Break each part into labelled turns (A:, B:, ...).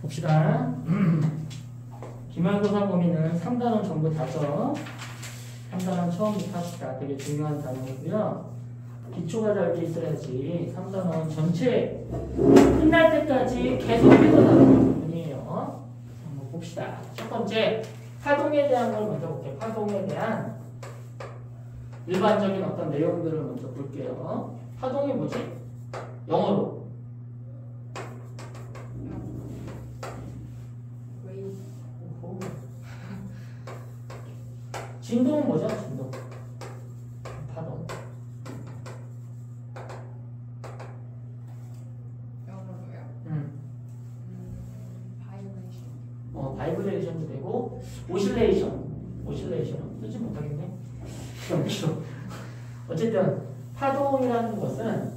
A: 봅시다. 기말고사 범위는 3단원 전부 다죠. 3단원 처음부터 합시다. 되게 중요한 단원이고요. 기초가 잘 돼 있어야지 3단원 전체 끝날 때까지 계속해서 나오는 부분이에요. 한번 봅시다. 첫 번째, 파동에 대한 걸 먼저 볼게요. 파동에 대한 일반적인 어떤 내용들을 먼저 볼게요. 파동이 뭐지? 영어로. 진동은 뭐죠? 진동. 파동.
B: 영어로요? 바이브레이션.
A: 바이브레이션도 되고, 오실레이션. 오실레이션은 쓰지 못하겠네. 어쨌든, 파동이라는 것은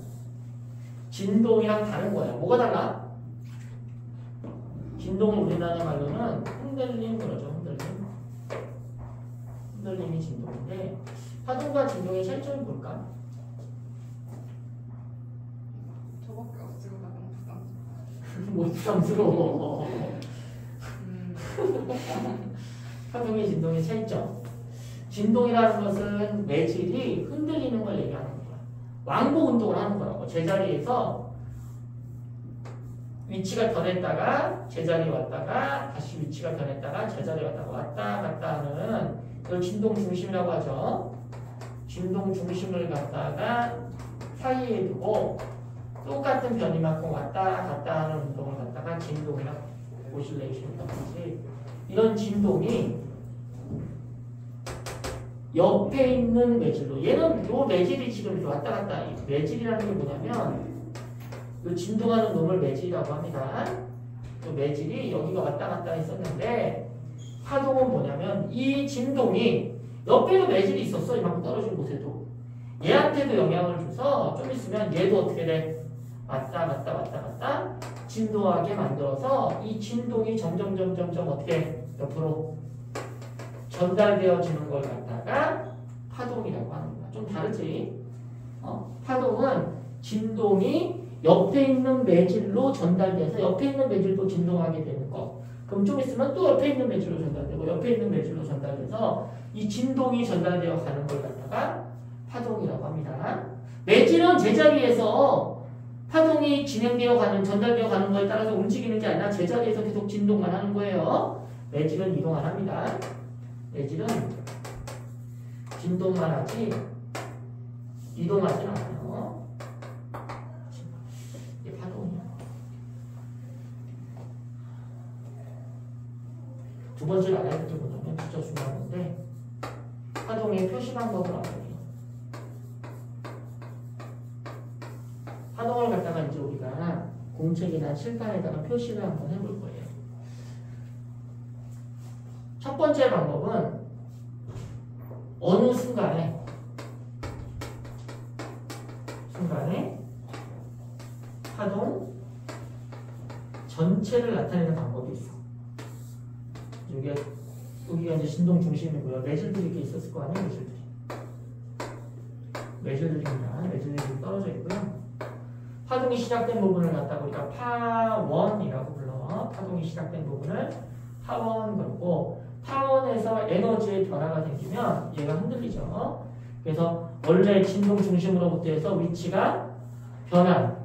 A: 진동이랑 다른 거야. 뭐가 달라? 진동을 우리나라 말로는 흔들림 그러죠. 흔들림. 흔들림이 진동인데, 파동과 진동의 차이점이 뭘까?
B: 저밖에 없으니까 너무 부담스러워.
A: 뭐 부담스러워. 파동의 진동의 차이점. 진동이라는 것은 매질이 흔들리는 걸 얘기하는 거야. 왕복 운동을 하는 거라고. 제자리에서 위치가 변했다가 제자리 왔다가 다시 위치가 변했다가 제자리 왔다가 왔다 갔다 하는 이걸 진동 중심이라고 하죠. 진동 중심을 갖다가 사이에 두고 똑같은 변이만큼 왔다 갔다 하는 운동을 갖다가 진동이라고 오실레이션이라고 하지. 이런 진동이 옆에 있는 매질로, 얘는 요 매질이 지금 왔다 갔다, 매질이라는 게 뭐냐면 요 진동하는 놈을 매질이라고 합니다. 요 매질이 여기가 왔다 갔다 했었는데, 파동은 뭐냐면 이 진동이 옆에도 매질이 있었어. 이만큼 떨어진 곳에도 얘한테도 영향을 줘서 좀 있으면 얘도 어떻게 돼? 왔다 갔다 왔다 갔다 진동하게 만들어서 이 진동이 점점 어떻게 옆으로 전달되어지는 걸 갖다가 파동이라고 합니다. 좀 다르지? 파동은 진동이 옆에 있는 매질로 전달돼서 옆에 있는 매질도 진동하게 되는 거. 그럼 좀 있으면 또 옆에 있는 매질로 전달되고 옆에 있는 매질로 전달돼서 이 진동이 전달되어 가는 걸 갖다가 파동이라고 합니다. 매질은 제자리에서 파동이 진행되어 가는, 전달되어 가는 거에 따라서 움직이는 게 아니라 제자리에서 계속 진동만 하는 거예요. 매질은 이동 안 합니다. 매질은 진동만 하지 이동하진 않아요. 이게 파동이야. 두 번째로 알아야 될 게 뭐냐면 진짜 중요한 건데, 파동의 표시 방법을 알아야 돼요. 파동을 갖다가 이제 우리가 공책이나 칠판에다가 표시를 한번 해볼 거예요. 첫 번째 방법은 어느 순간에 파동 전체를 나타내는 방법이 있어. 여기가 이제 진동 중심이고요. 매질들이 이렇게 있었을 거 아니에요, 매질들입니다. 매질들이 떨어져 있고요. 파동이 시작된 부분을 갖다가 우리가 파원이라고 불러. 파동이 시작된 부분을 파원 그러고, 파원에서 에너지의 변화가 생기면 얘가 흔들리죠. 그래서 원래 진동 중심으로부터 해서 위치가 변한,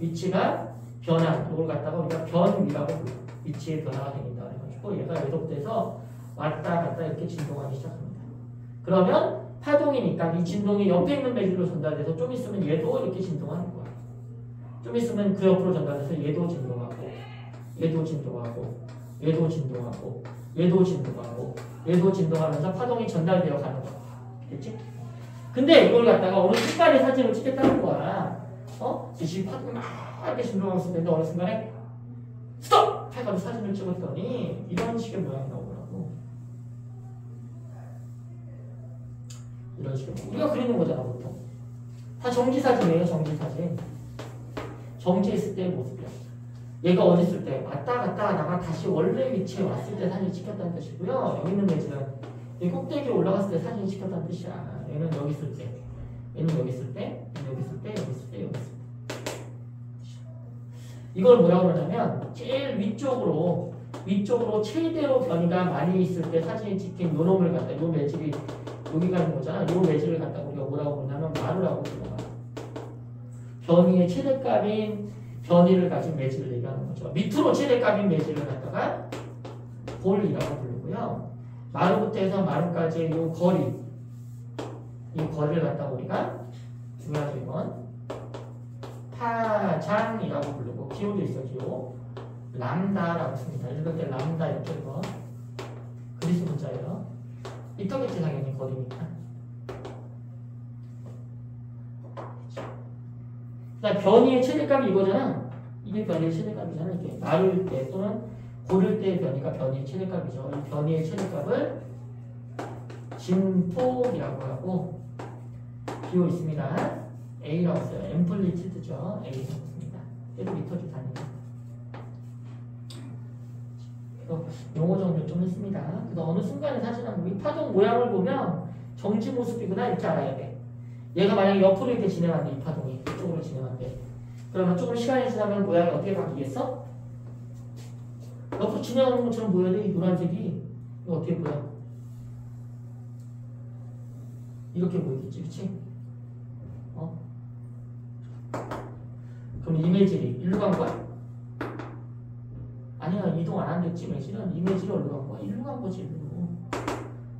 A: 이걸 갖다가 우리가 변위라고 불러. 위치의 변화가 생긴다 그래가지고 얘가 계속돼서 왔다 갔다 이렇게 진동하기 시작합니다. 그러면 파동이니까 이 진동이 옆에 있는 매질로 전달돼서 좀 있으면 얘도 이렇게 진동하는 거야. 좀 있으면 그 옆으로 전달돼서 얘도 진동하고, 얘도 진동하고, 얘도 진동하고, 얘도 진동하고, 얘도 진동하면서 파동이 전달되어 가는 거야. 됐지? 근데 이걸 갖다가 어느 순간에 사진을 찍겠다는 거야. 지금 파동이 막 이렇게 진동하고 있었는데 어느 순간에 스톱! 해가지고 사진을 찍었더니 이런 식의 모양이 나오더라고. 이런 식의 모양. 우리가 그리는 거잖아, 보통. 다 정지사진이에요, 정지사진. 정지했을 때의 모습이야. 얘가 어디 있을 때 왔다 갔다 하다가 다시 원래 위치에 왔을 때 사진을 찍혔다는 뜻이고요. 여기 있는 매질은 이 꼭대기에 올라갔을 때 사진을 찍혔다는 뜻이야. 얘는 여기 있을 때, 얘는 여기 있을 때, 여기 있을 때, 여기 있을 때, 여기 있을 때. 이걸 뭐라고 그러냐면 제일 위쪽으로 최대로 변이가 많이 있을 때 사진이 찍힌 요 놈을 갖다 요 매질이 여기가 있는 거잖아. 요 매질을 갖다 우리가 뭐라고 그러냐면 마루라고 불러요. 변이의 최대값인 변이를 가진 매질을 얘기하는 거죠. 밑으로 최대값인 매질을 갖다가 볼이라고 부르고요. 마루부터 해서 마루까지의 요 거리, 이 거리를 갖다가 우리가 중요하죠 이건 파장이라고 부르고 기호도 있어 기호 람다라고 씁니다. 읽을 때 람다 이렇게 읽어. 그리스 문자예요. 있더겠지 당연히 거리니까. 자, 변이의 최대값이 이거잖아. 이게 변이의 최대값이잖아. 이게 마를 때 또는 고를 때의 변이가 변이의 최대값이죠. 이 변이의 최대값을 진폭이라고 하고 기호 있습니다. A라고 써요. 앰플리튜드죠. A 씁니다. 얘도 미터주 단위다. 용어 정리를 좀 했습니다. 그래서 어느 순간에 사실은 이 파동 모양을 보면 정지 모습이구나 이렇게 알아야 돼. 얘가 만약에 옆으로 이렇게 진행한대, 이 파동이 이쪽으로 진행한대. 그러면 조금 시간이 지나면 모양이 어떻게 바뀌겠어? 옆으로 진행하는 것처럼 보여야 돼. 이 노란색이 이거 어떻게 보여? 이렇게 보이겠지, 그렇지? 그럼 이매질이 일로 간 거야? 아니야, 이동 안 한댔지. 매질은 이매질이 어디로 간 거야? 일로 간 거지, 일로.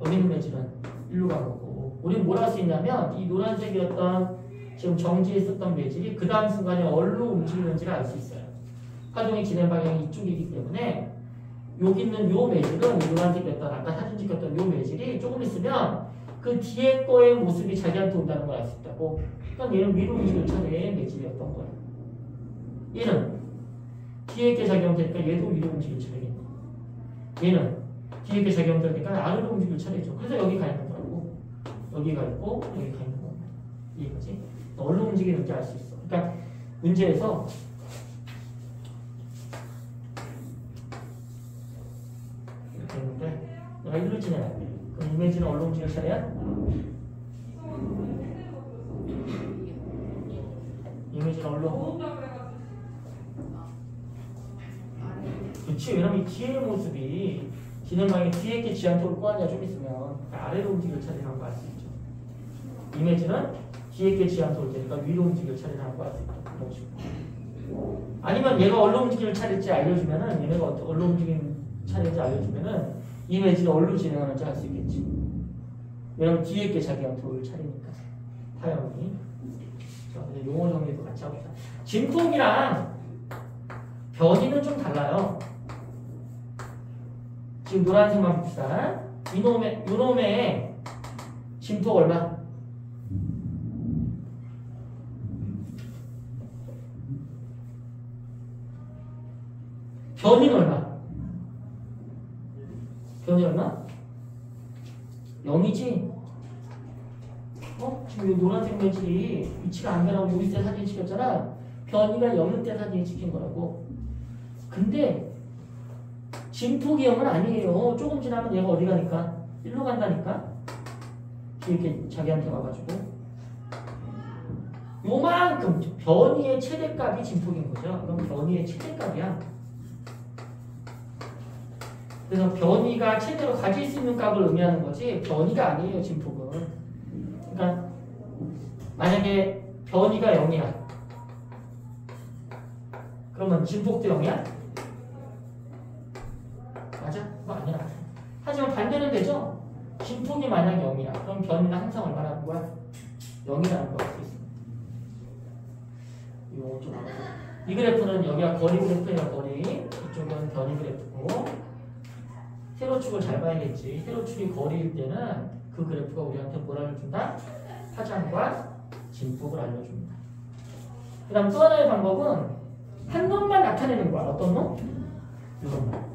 A: 여기 있는 매질은 일로 간 거고. 우리는 뭘 할 수 있냐면 이 노란색이었던 지금 정지에 있었던 매질이 그 다음 순간에 어디로 움직이는지를 알 수 있어요. 파동의 진행 방향이 이쪽이기 때문에 여기 있는 요 매질은 이 노란색이었던 아까 사진 찍혔던 요 매질이 조금 있으면 그 뒤에 거의 모습이 자기한테 온다는 걸 알 수 있다고. 그러니까 얘는 위로 움직일 차례의 매질이었던 거예요. 얘는 뒤에 게 작용되니까 얘도 위로 움직일 차례겠네. 얘는 뒤에 게 작용되니까 아래로 움직일 차례죠. 그래서 여기 가 있는 거라고. 여기가 있고 여기 가 있는 거. 이거지. 어디로 움직이는지 알 수 있어. 그러니까 문제에서 이렇게 했는데 내가 이리로 지나야 돼. 그럼 이미지는 어디로 움직일 차례야? 이미지는 어디로? 그렇지. 왜냐면 이 뒤의 모습이 진행 방향이 뒤에 있게 지한테 올 거 아니야. 좀 있으면 아래로 움직일 차례라는 거 알 수 있죠. 이미지는 뒤에 있게 지한테 올 테니까 위로 움직일 차례라는 거 알 수 있다. 그런 식으로. 아니면 얘가 어디로 움직일 차례인지 알려주면은 얘네가 어디로 움직이는 차례인지 알려주면은 이미지는 어디로 진행하는지 알 수 있겠지. 왜냐면 뒤에 있게 자기한테 올 차례니까. 타영이. 자, 이제 용어 정리도 같이 합시다. 진폭이랑 변이는 좀 달라요. 지금 노란색만 봅시다. 이놈의 진폭 얼마? 변이는 얼마? 변이 얼마? 0이지? 지금 이 노란색 매질이 위치가 안 변하고 여기 때 사진 찍혔잖아. 변이가 0일 때 사진이 찍힌 거라고. 근데 진폭이 0은 아니에요. 조금 지나면 얘가 어디 가니까? 일로 간다니까? 이렇게 자기한테 와가지고 요만큼 변이의 최대값이 진폭인 거죠. 그럼 변이의 최대값이야. 그래서 변이가 최대로 가질 수 있는 값을 의미하는 거지 변이가 아니에요. 진폭은. 그러니까 만약에 변이가 0이야. 그러면 진폭도 0이야? 맞아? 그거 아니야. 하지만 반대는 되죠? 진폭이 만약 0이야. 그럼 변이는 항상 얼마라는 거야? 0이라는 걸 알 수 있습니다. 이거 좀 알아서. 이 그래프는 여기가 거리 그래프예요. 거리. 이쪽은 변이 그래프고 세로축을 잘 봐야겠지. 세로축이 거리일 때는 그 그래프가 우리한테 뭘 알려준다? 파장과 진폭을 알려줍니다. 그 다음 또 하나의 방법은 한 놈만 나타내는 거야. 어떤 놈? 이것만.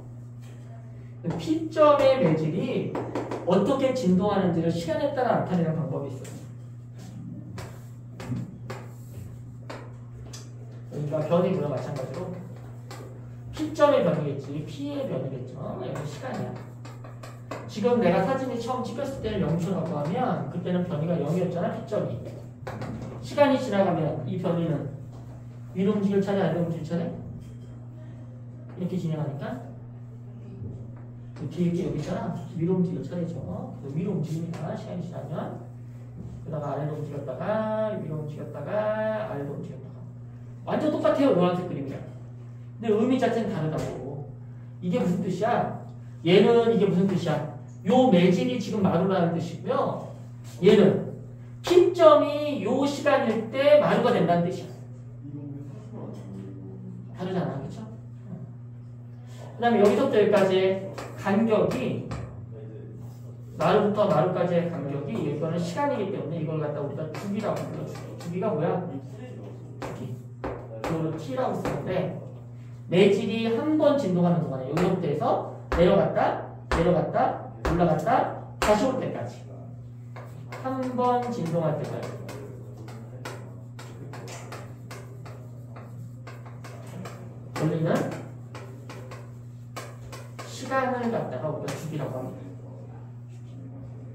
A: P점의 매질이 어떻게 진동하는지를 시간에 따라 나타내는 방법이 있어요. 그러니까 변이고요. 마찬가지로 P점의 변이겠지. P의 변이겠죠. 이건 시간이야. 지금 내가 사진이 처음 찍혔을 때를 0초라고 하면 그때는 변이가 0이었잖아. P점이. 시간이 지나가면 이 변이는 위로 움직일 차례 아래로 움직일 차례? 이렇게 진행하니까 그 뒤에 게 여기 있잖아. 위로 움직여 차례죠. 위로 움직입니다. 시간이 지나면. 그러다가 아래로 움직였다가 위로 움직였다가 아래로 움직였다가. 완전 똑같아요. 노란색 그림이랑. 근데 의미 자체는 다르다고. 이게 무슨 뜻이야? 얘는 이게 무슨 뜻이야? 요 매질이 지금 마루라는 뜻이고요. 얘는 P점이 요 시간일 때 마루가 된다는 뜻이야. 다르잖아. 그쵸? 그 다음에 여기서부터 여기까지 간격이 마루부터 마루까지의 간격이 이거는 시간이기 때문에 이걸 갖다 우리가 주기라고 불러줄게요. 주기가 뭐야? 주기. 이거를 T라고 쓰는데 매질이 한 번 진동하는 동안에 여기서부터 해서 내려갔다 올라갔다 다시 올 때까지 한 번 진동할 때까지 원리는 시간을 갖다가 우리가 주기라고 합니다.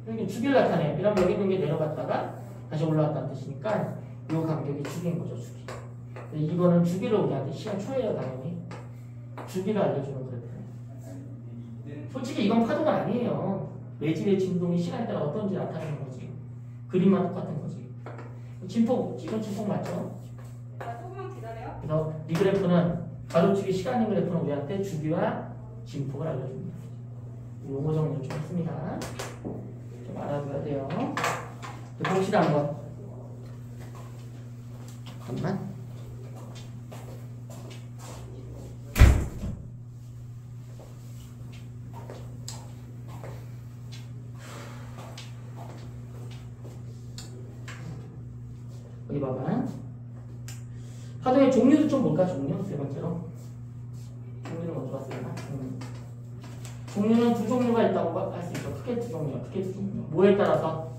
A: 여기 주기를 나타내. 이러면 여기 있는 게 내려갔다가 다시 올라갔다는 뜻이니까 이 간격이 주기인 거죠. 주기. 이거는 주기를 우리한테 시간 초예요. 당연히. 주기를 알려주는 그래프예요. 솔직히 이건 파도가 아니에요. 매질의 진동이 시간에 따라 어떤지 나타내는 거지. 그림만 똑같은 거지. 진폭, 이건 진폭 맞죠?
B: 조금만 기다려.
A: 그래서 이 그래프는 가로축이 시간인 그래프는 우리한테 주기와 진폭을 알려줍니다. 용어 정리를 좀 했습니다. 좀 알아둬야 돼요. 봅시다 한번. 잠깐만. 여기 봐봐. 파도의 종류도 좀 볼까? 종류? 세 번째로. 종류를 먼저 봤습니다. 종류는 두 종류가 있다고 할 수 있죠. 크게 두 종류야. 크게 두 종류. 뭐에 따라서?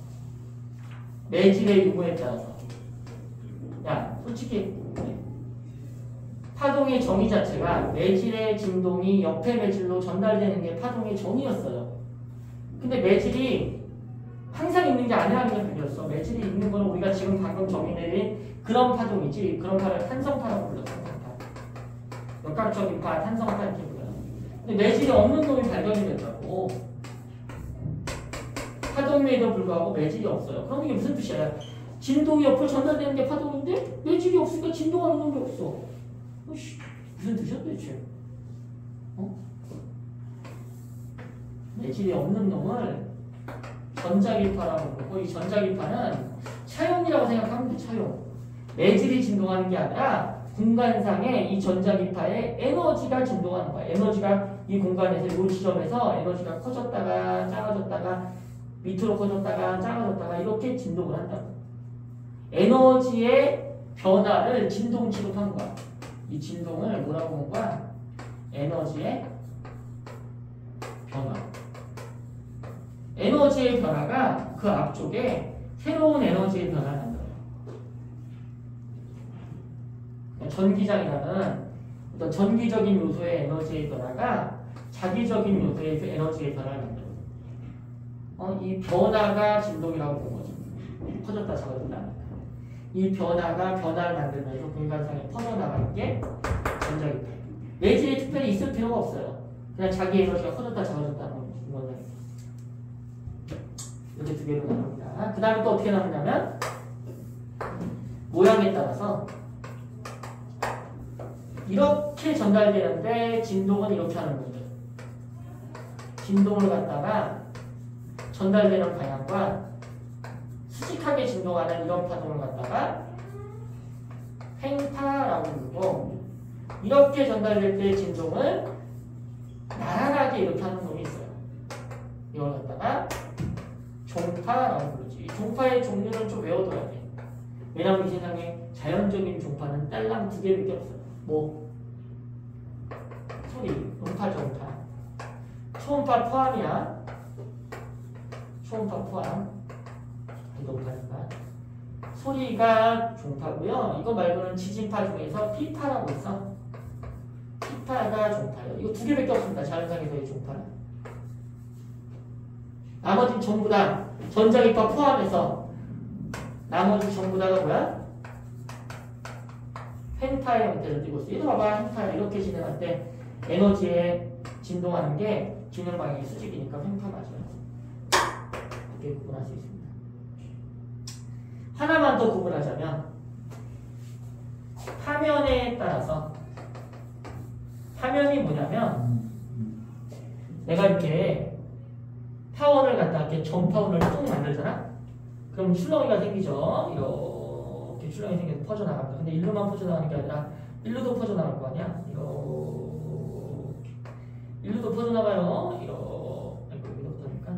A: 매질의 유무에 따라서. 야, 솔직히 파동의 정의 자체가 매질의 진동이 옆에 매질로 전달되는 게 파동의 정의였어요. 근데 매질이 항상 있는 게 아니라는 게 바뀌었어. 매질이 있는 건 우리가 지금 방금 정의내린 그런 파동이지. 그런 파를 탄성파라고 불렀어. 역학적인 파, 탄성파 이렇게 불러요. 근데 매질이 없는 놈이 발견이 됐다고. 파동에도 불구하고 매질이 없어요. 그럼 이게 무슨 뜻이야? 진동이 옆으로 전달되는 게 파동인데 매질이 없으니까 진동하는 놈이 없어. 무슨 뜻이야 도대체? 매질이 없는 놈을 전자기파라고 부르고 이 전자기파는 차용이라고 생각하면 돼. 차용. 매질이 진동하는 게 아니라 공간상에 이 전자기파의 에너지가 진동하는 거야. 에너지가 이 공간에서 이 지점에서 에너지가 커졌다가 작아졌다가 밑으로 커졌다가 작아졌다가 이렇게 진동을 한다고. 에너지의 변화를 진동 취급한 거야. 이 진동을 뭐라고 본 거야? 에너지의 변화. 에너지의 변화가 그 앞쪽에 새로운 에너지의 변화를 만들어요. 전기장이라는 어떤 전기적인 요소의 에너지의 변화가 자기적인 요소의 그 에너지의 변화를 만들어요. 이 변화가 진동이라고 본 거죠. 커졌다 작아졌다. 이 변화가 변화를 만들면서 공간상에 퍼져나가는 게 전자기파예요. 매질이 특별히 있을 필요가 없어요. 그냥 자기 에너지가 커졌다 작아졌다는 공간상에. 이렇게 두 개로 나눕니다. 그 다음에 또 어떻게 나누냐면 모양에 따라서 이렇게 전달되는데 진동은 이렇게 하는 거죠. 진동을 갖다가 전달되는 방향과 수직하게 진동하는 이런 파동을 갖다가 횡파라고 부르고 이렇게 전달될 때 진동을 나란하게 이렇게 하는 놈이 있어요. 이걸 갖다가 종파라고 부르지. 종파의 종류는 좀 외워둬야 돼. 왜냐하면 이 세상에 자연적인 종파는 딸랑 두 개밖에 없어요. 뭐? 소리, 음파, 정파. 초음파 포함이야. 초음파 포함. 이동파니까. 소리가 종파고요. 이거 말고는 지진파 중에서 피파라고 있어. 피파가 종파예요. 이거 두 개밖에 없습니다. 자연상에서의 종파는. 나머지는 전부 다 전자기파 포함해서 나머지 전부 다가 뭐야? 펜타의 형태를 띠고 있어. 이거 봐봐. 펜타 이렇게 진행할 때 에너지에 진동하는 게 진행 방향이 수직이니까 횡파 맞아요. 이렇게 구분할 수 있습니다. 하나만 더 구분하자면 파면에 따라서 파면이 뭐냐면 내가 이렇게 파원을 갖다 이렇게 전파원을 쭉 만들잖아? 그럼 출렁이가 생기죠? 이렇게 출렁이 생겨서 퍼져나갑니다. 근데 일로만 퍼져나가는 게 아니라 일로도 퍼져나갈 거 아니야? 이렇게 일로도 퍼져나가요. 이렇게 여기부터니까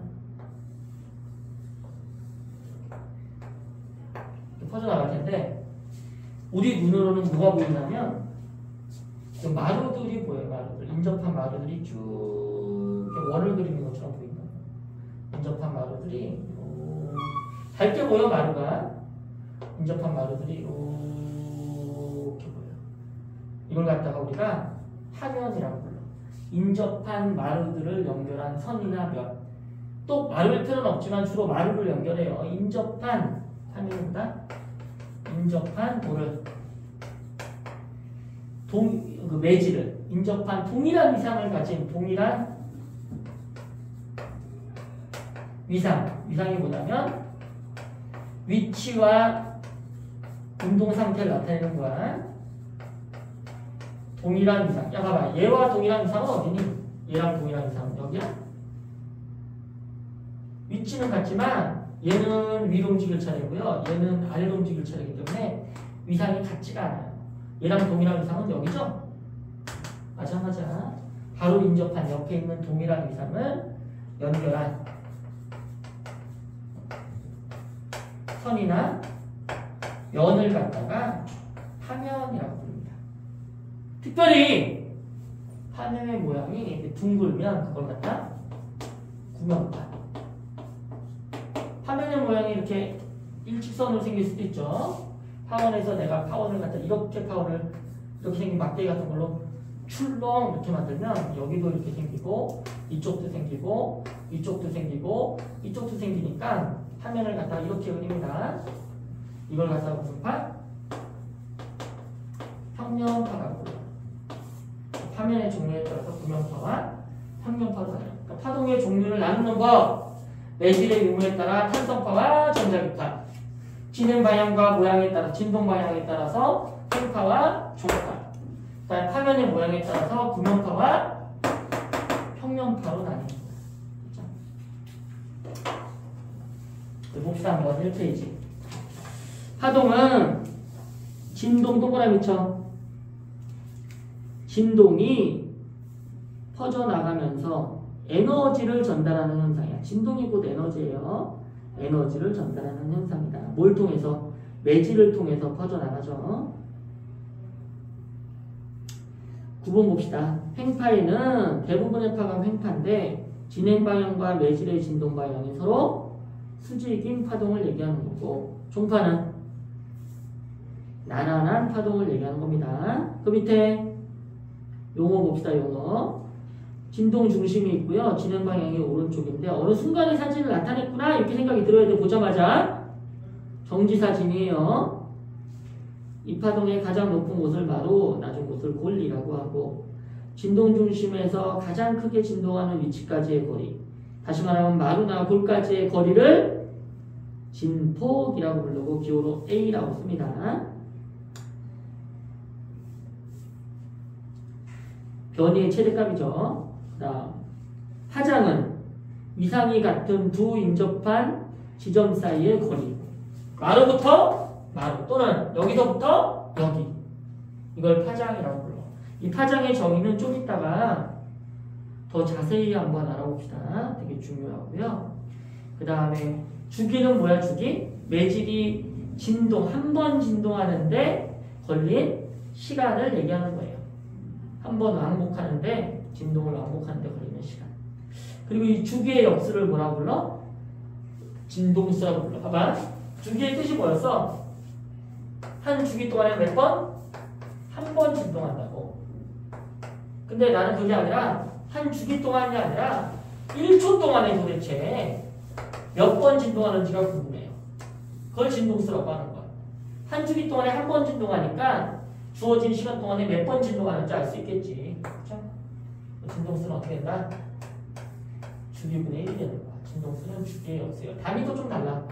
A: 이렇게 퍼져나갈 텐데 우리 눈으로는 뭐가 보이냐면 마루들이 보여요. 마루들. 인접한 마루들이 쭉 이렇게 원을 그리는 것처럼 보인다. 인접한 마루들이 밝게 보여. 마루가 인접한 마루들이 이렇게 보여요. 이걸 갖다가 우리가 파면이라고 불러. 인접한 마루들을 연결한 선이나 면. 또 마루일 필요는 없지만 주로 마루를 연결해요. 인접한 파면입니다. 인접한 뭐를 그 매질을 인접한 동일한 위상을 가진 동일한 위상이 뭐냐면 위치와 운동 상태를 나타내는 거야. 동일한 위상. 야 봐봐. 얘와 동일한 위상은 어디니? 얘랑 동일한 위상은 여기야. 위치는 같지만 얘는 위로 움직일 차례고요. 얘는 아래로 움직일 차례이기 때문에 위상이 같지가 않아요. 얘랑 동일한 위상은 여기죠? 맞아. 바로 인접한 옆에 있는 동일한 위상을 연결한 선이나 면을 갖다가 파면이라고 부릅니다. 특별히 파면의 모양이 둥글면 그걸 갖다 구명파. 파면의 모양이 이렇게 일직선으로 생길 수도 있죠. 파원에서 내가 파원을 갖다 이렇게 파원을 이렇게 생긴 막대기 같은 걸로 출렁 이렇게 만들면 여기도 이렇게 생기고 이쪽도 생기고 이쪽도 생기고 이쪽도 생기니까 파면을 갖다가 이렇게 그립니다. 이걸 갖다가 무슨 파? 평면파라고 불러요. 파면의 종류에 따라서 구명파와 평면파도 나눠요. 그러니까 파동의 종류를 나누는 법. 매질의 유무에 따라 탄성파와 전자기파. 진행 방향과 모양에 따라 진동 방향에 따라서 횡파와 종파. 그다음에 파면의 모양에 따라서 구명파와 평면파로 나뉩니다. 봅시다 한번 1페이지. 파동은 진동 동그라미 쳐. 진동이 퍼져나가면서 에너지를 전달하는 현상이야. 진동이 곧 에너지예요. 에너지를 전달하는 현상이다. 뭘 통해서? 매질을 통해서 퍼져나가죠. 9번 봅시다. 횡파에는 대부분의 파가 횡파인데 진행 방향과 매질의 진동 방향이 서로 수직인 파동을 얘기하는 거고, 종파는 나란한 파동을 얘기하는 겁니다. 그 밑에 용어 봅시다. 용어. 진동 중심이 있고요. 진행 방향이 오른쪽인데 어느 순간의 사진을 나타냈구나 이렇게 생각이 들어야 돼. 보자마자 정지 사진이에요. 이 파동의 가장 높은 곳을 마루, 낮은 곳을 골리라고 하고, 진동 중심에서 가장 크게 진동하는 위치까지의 거리, 다시 말하면 마루나 골까지의 거리를 진폭이라고 부르고 기호로 A라고 씁니다. 변이의 최대값이죠. 그다음 파장은 위상이 같은 두 인접한 지점 사이의 거리. 마루부터 마루 또는 여기서부터 여기. 이걸 파장이라고 불러. 이 파장의 정의는 좀 이따가 더 자세히 한번 알아봅시다. 되게 중요하고요. 그 다음에 주기는 뭐야? 주기? 매질이 진동, 한 번 진동하는데 걸린 시간을 얘기하는 거예요. 한 번 왕복하는데, 진동을 왕복하는데 걸리는 시간. 그리고 이 주기의 역수를 뭐라고 불러? 진동수라고 불러. 봐봐. 주기의 뜻이 뭐였어? 한 주기 동안에 몇 번? 한 번 진동한다고. 근데 나는 그게 아니라 한 주기 동안이 아니라 1초 동안에 도대체 몇 번 진동하는지가 궁금해요. 그걸 진동수라고 하는 거야. 한 주기 동안에 한 번 진동하니까 주어진 시간 동안에 몇 번 진동하는지 알 수 있겠지. 그렇죠? 진동수는 어떻게 된다? 주기분의 1이 되는 거야. 진동수는 주기의 역수예요. 단위도 좀 달라.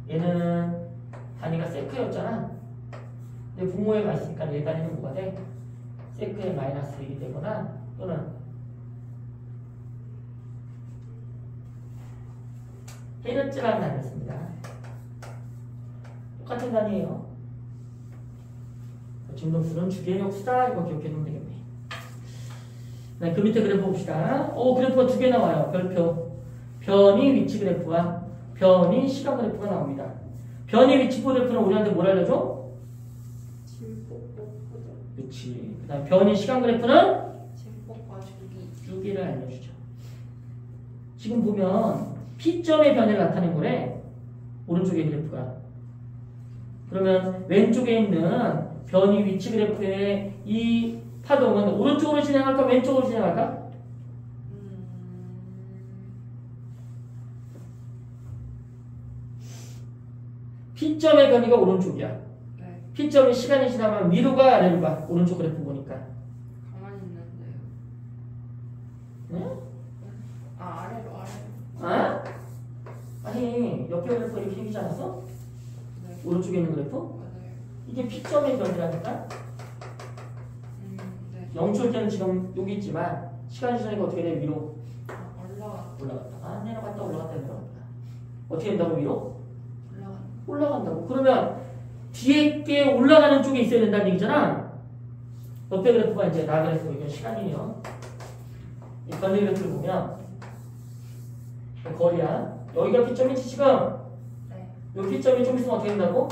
A: 얘는 단위가 세크였잖아. 근데 분모에 가 있으니까 얘 단위는 뭐가 돼? 세크의 마이너스 1이 되거나 또는 헤르츠라는 단위를 씁니다. 똑같은 단위예요. 진동수는 주기의 역수다. 이거 기억해 두면 되겠네. 네, 그 밑에 그래프 봅시다. 그래프가 두 개 나와요. 별표. 변이 위치 그래프와 변이 시간 그래프가 나옵니다. 변이 위치 그래프는 우리한테 뭘 알려줘?
B: 진폭보죠.
A: 그치. 그 다음 변이 시간 그래프는
B: 진폭과 주기.
A: 주기를 알려주죠. 지금 보면 P점의 변이를 나타낸 거래. 오른쪽의 그래프가. 그러면 왼쪽에 있는 변이 위치 그래프의 이 파동은 오른쪽으로 진행할까 왼쪽으로 진행할까? P점의 변이가 오른쪽이야.
B: 네.
A: P점이 시간이 지나면 위로 가 아래로 가? 오른쪽 그래프 보니까.
B: 가만히 있는데요.
A: 네?
B: 아래로.
A: 아? 아니 옆에 그래프 이렇게 생기지 않았어?
B: 네.
A: 오른쪽에 있는 그래프?
B: 맞아요.
A: 이게 P점의 변이라니까?
B: 네.
A: 0초일 때는 지금 여기 있지만 시간이 지나니까 어떻게 돼? 위로
B: 올라갔다.
A: 내려갔다 올라갔다 내려갔다. 어떻게 된다고 위로?
B: 올라갔다.
A: 올라간다고. 그러면 뒤에 게 올라가는 쪽에 있어야 된다는 얘기잖아. 옆에 그래프가 이제 나 그래프 이건 시간이에요. 이 변리 그래프를 보면 거리야. 여기가 P점이지 지금.
B: 네.
A: 이 P점이 좀 있으면 어떻게 된다고?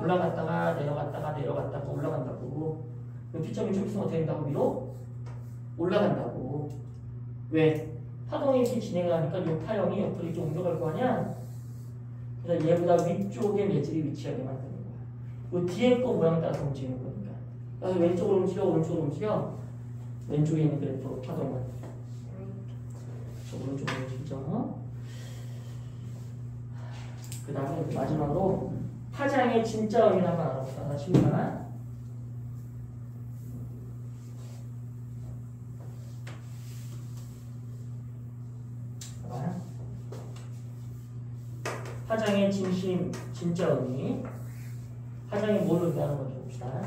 A: 올라갔다가 내려갔다가 올라간다고. 이 P점이 좀 있으면 어떻게 된다고? 위로 올라간다고. 왜? 파동이 이렇게 진행하니까 이 파형이 옆으로 이렇게 옮겨갈 거 아니야? 그래서 얘보다 위쪽에 매질이 위치하게 만드는 거야. 이 뒤에 거 모양 따라서 움직이는 거니까. 그래서 왼쪽으로 움직여, 오른쪽으로 움직여. 왼쪽에 있는 그래프 파동은 오른쪽으로 움직이죠. 그 다음에 마지막으로 파장의 진짜 의미를 한번 알아보자. 나 친구가 파장의 진심, 진짜 의미. 파장이 뭘 의미하는 건지 봅시다.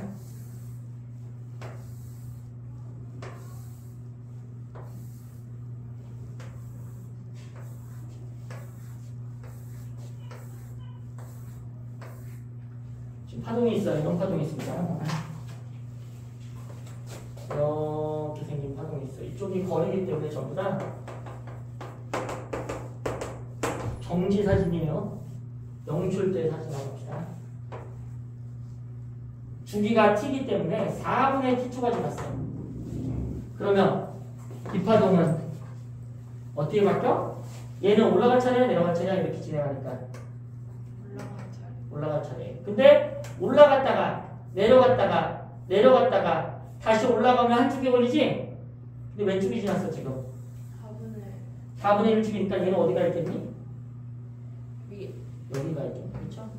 A: 지금 파동이 있어요. 이런 파동이 있습니다. 이렇게 생긴 파동이 있어요. 이쪽이 거리이기 때문에 전부 다 정지 사진이에요. 영출대 사진 한번 봅시다. 주기가 t이기 때문에 4분의 t초가 지났어요. 그러면 이 파동은 어떻게 바뀌어? 얘는 올라갈 차례야 내려갈 차례야 이렇게 진행하니까 올라갈 차례. 근데 올라갔다가 내려갔다가 다시 올라가면 한 주기 걸리지? 근데 몇 주기 지났어 지금? 4분의 1주기니까 얘는 어디가 있겠니?
B: 위에.
A: 여기가 있겠네. 그렇죠?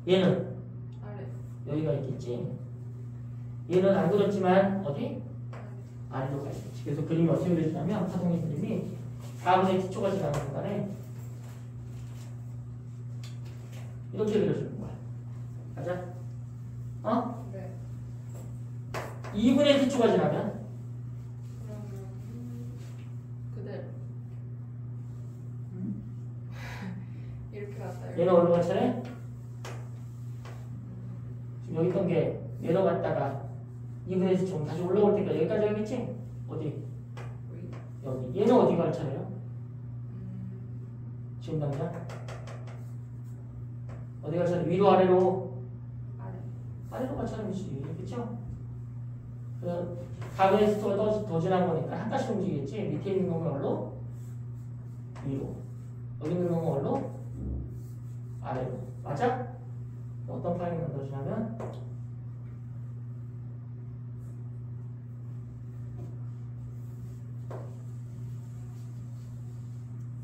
A: 얘는
B: 아래.
A: 여기가 있겠지. 얘는 안 그렇지만 어디? 아래로 가 있겠지. 그래서 그림이 어떻게 그려지냐면 파동의 그림이 4분의 t초가 지나는 순간에 이렇게 그려주는 거야. 맞아? 어?
B: 네.
A: 2분의 t초가 지나면
B: 그러면 그대로. 이렇게 갔다.
A: 얘는 어디로 갈 차례? 지금 여기 있던 게 내려갔다가 2분의 t초 다시 올라올 때까지 여기까지 가겠지? 어디? 여기. 얘는 어디 갈 차례요? 지금 당장? 어디 갈 차례? 위로 아래로? 아래로 갈 차례이지. 그쵸? 그 4분의 t초가 더 지난 거니까 한 가지 움직이겠지? 밑에 있는 놈은 어디로? 위로. 여기 있는 놈은 어디로? 아래로. 맞아? 어떤 파형이 만들어지냐면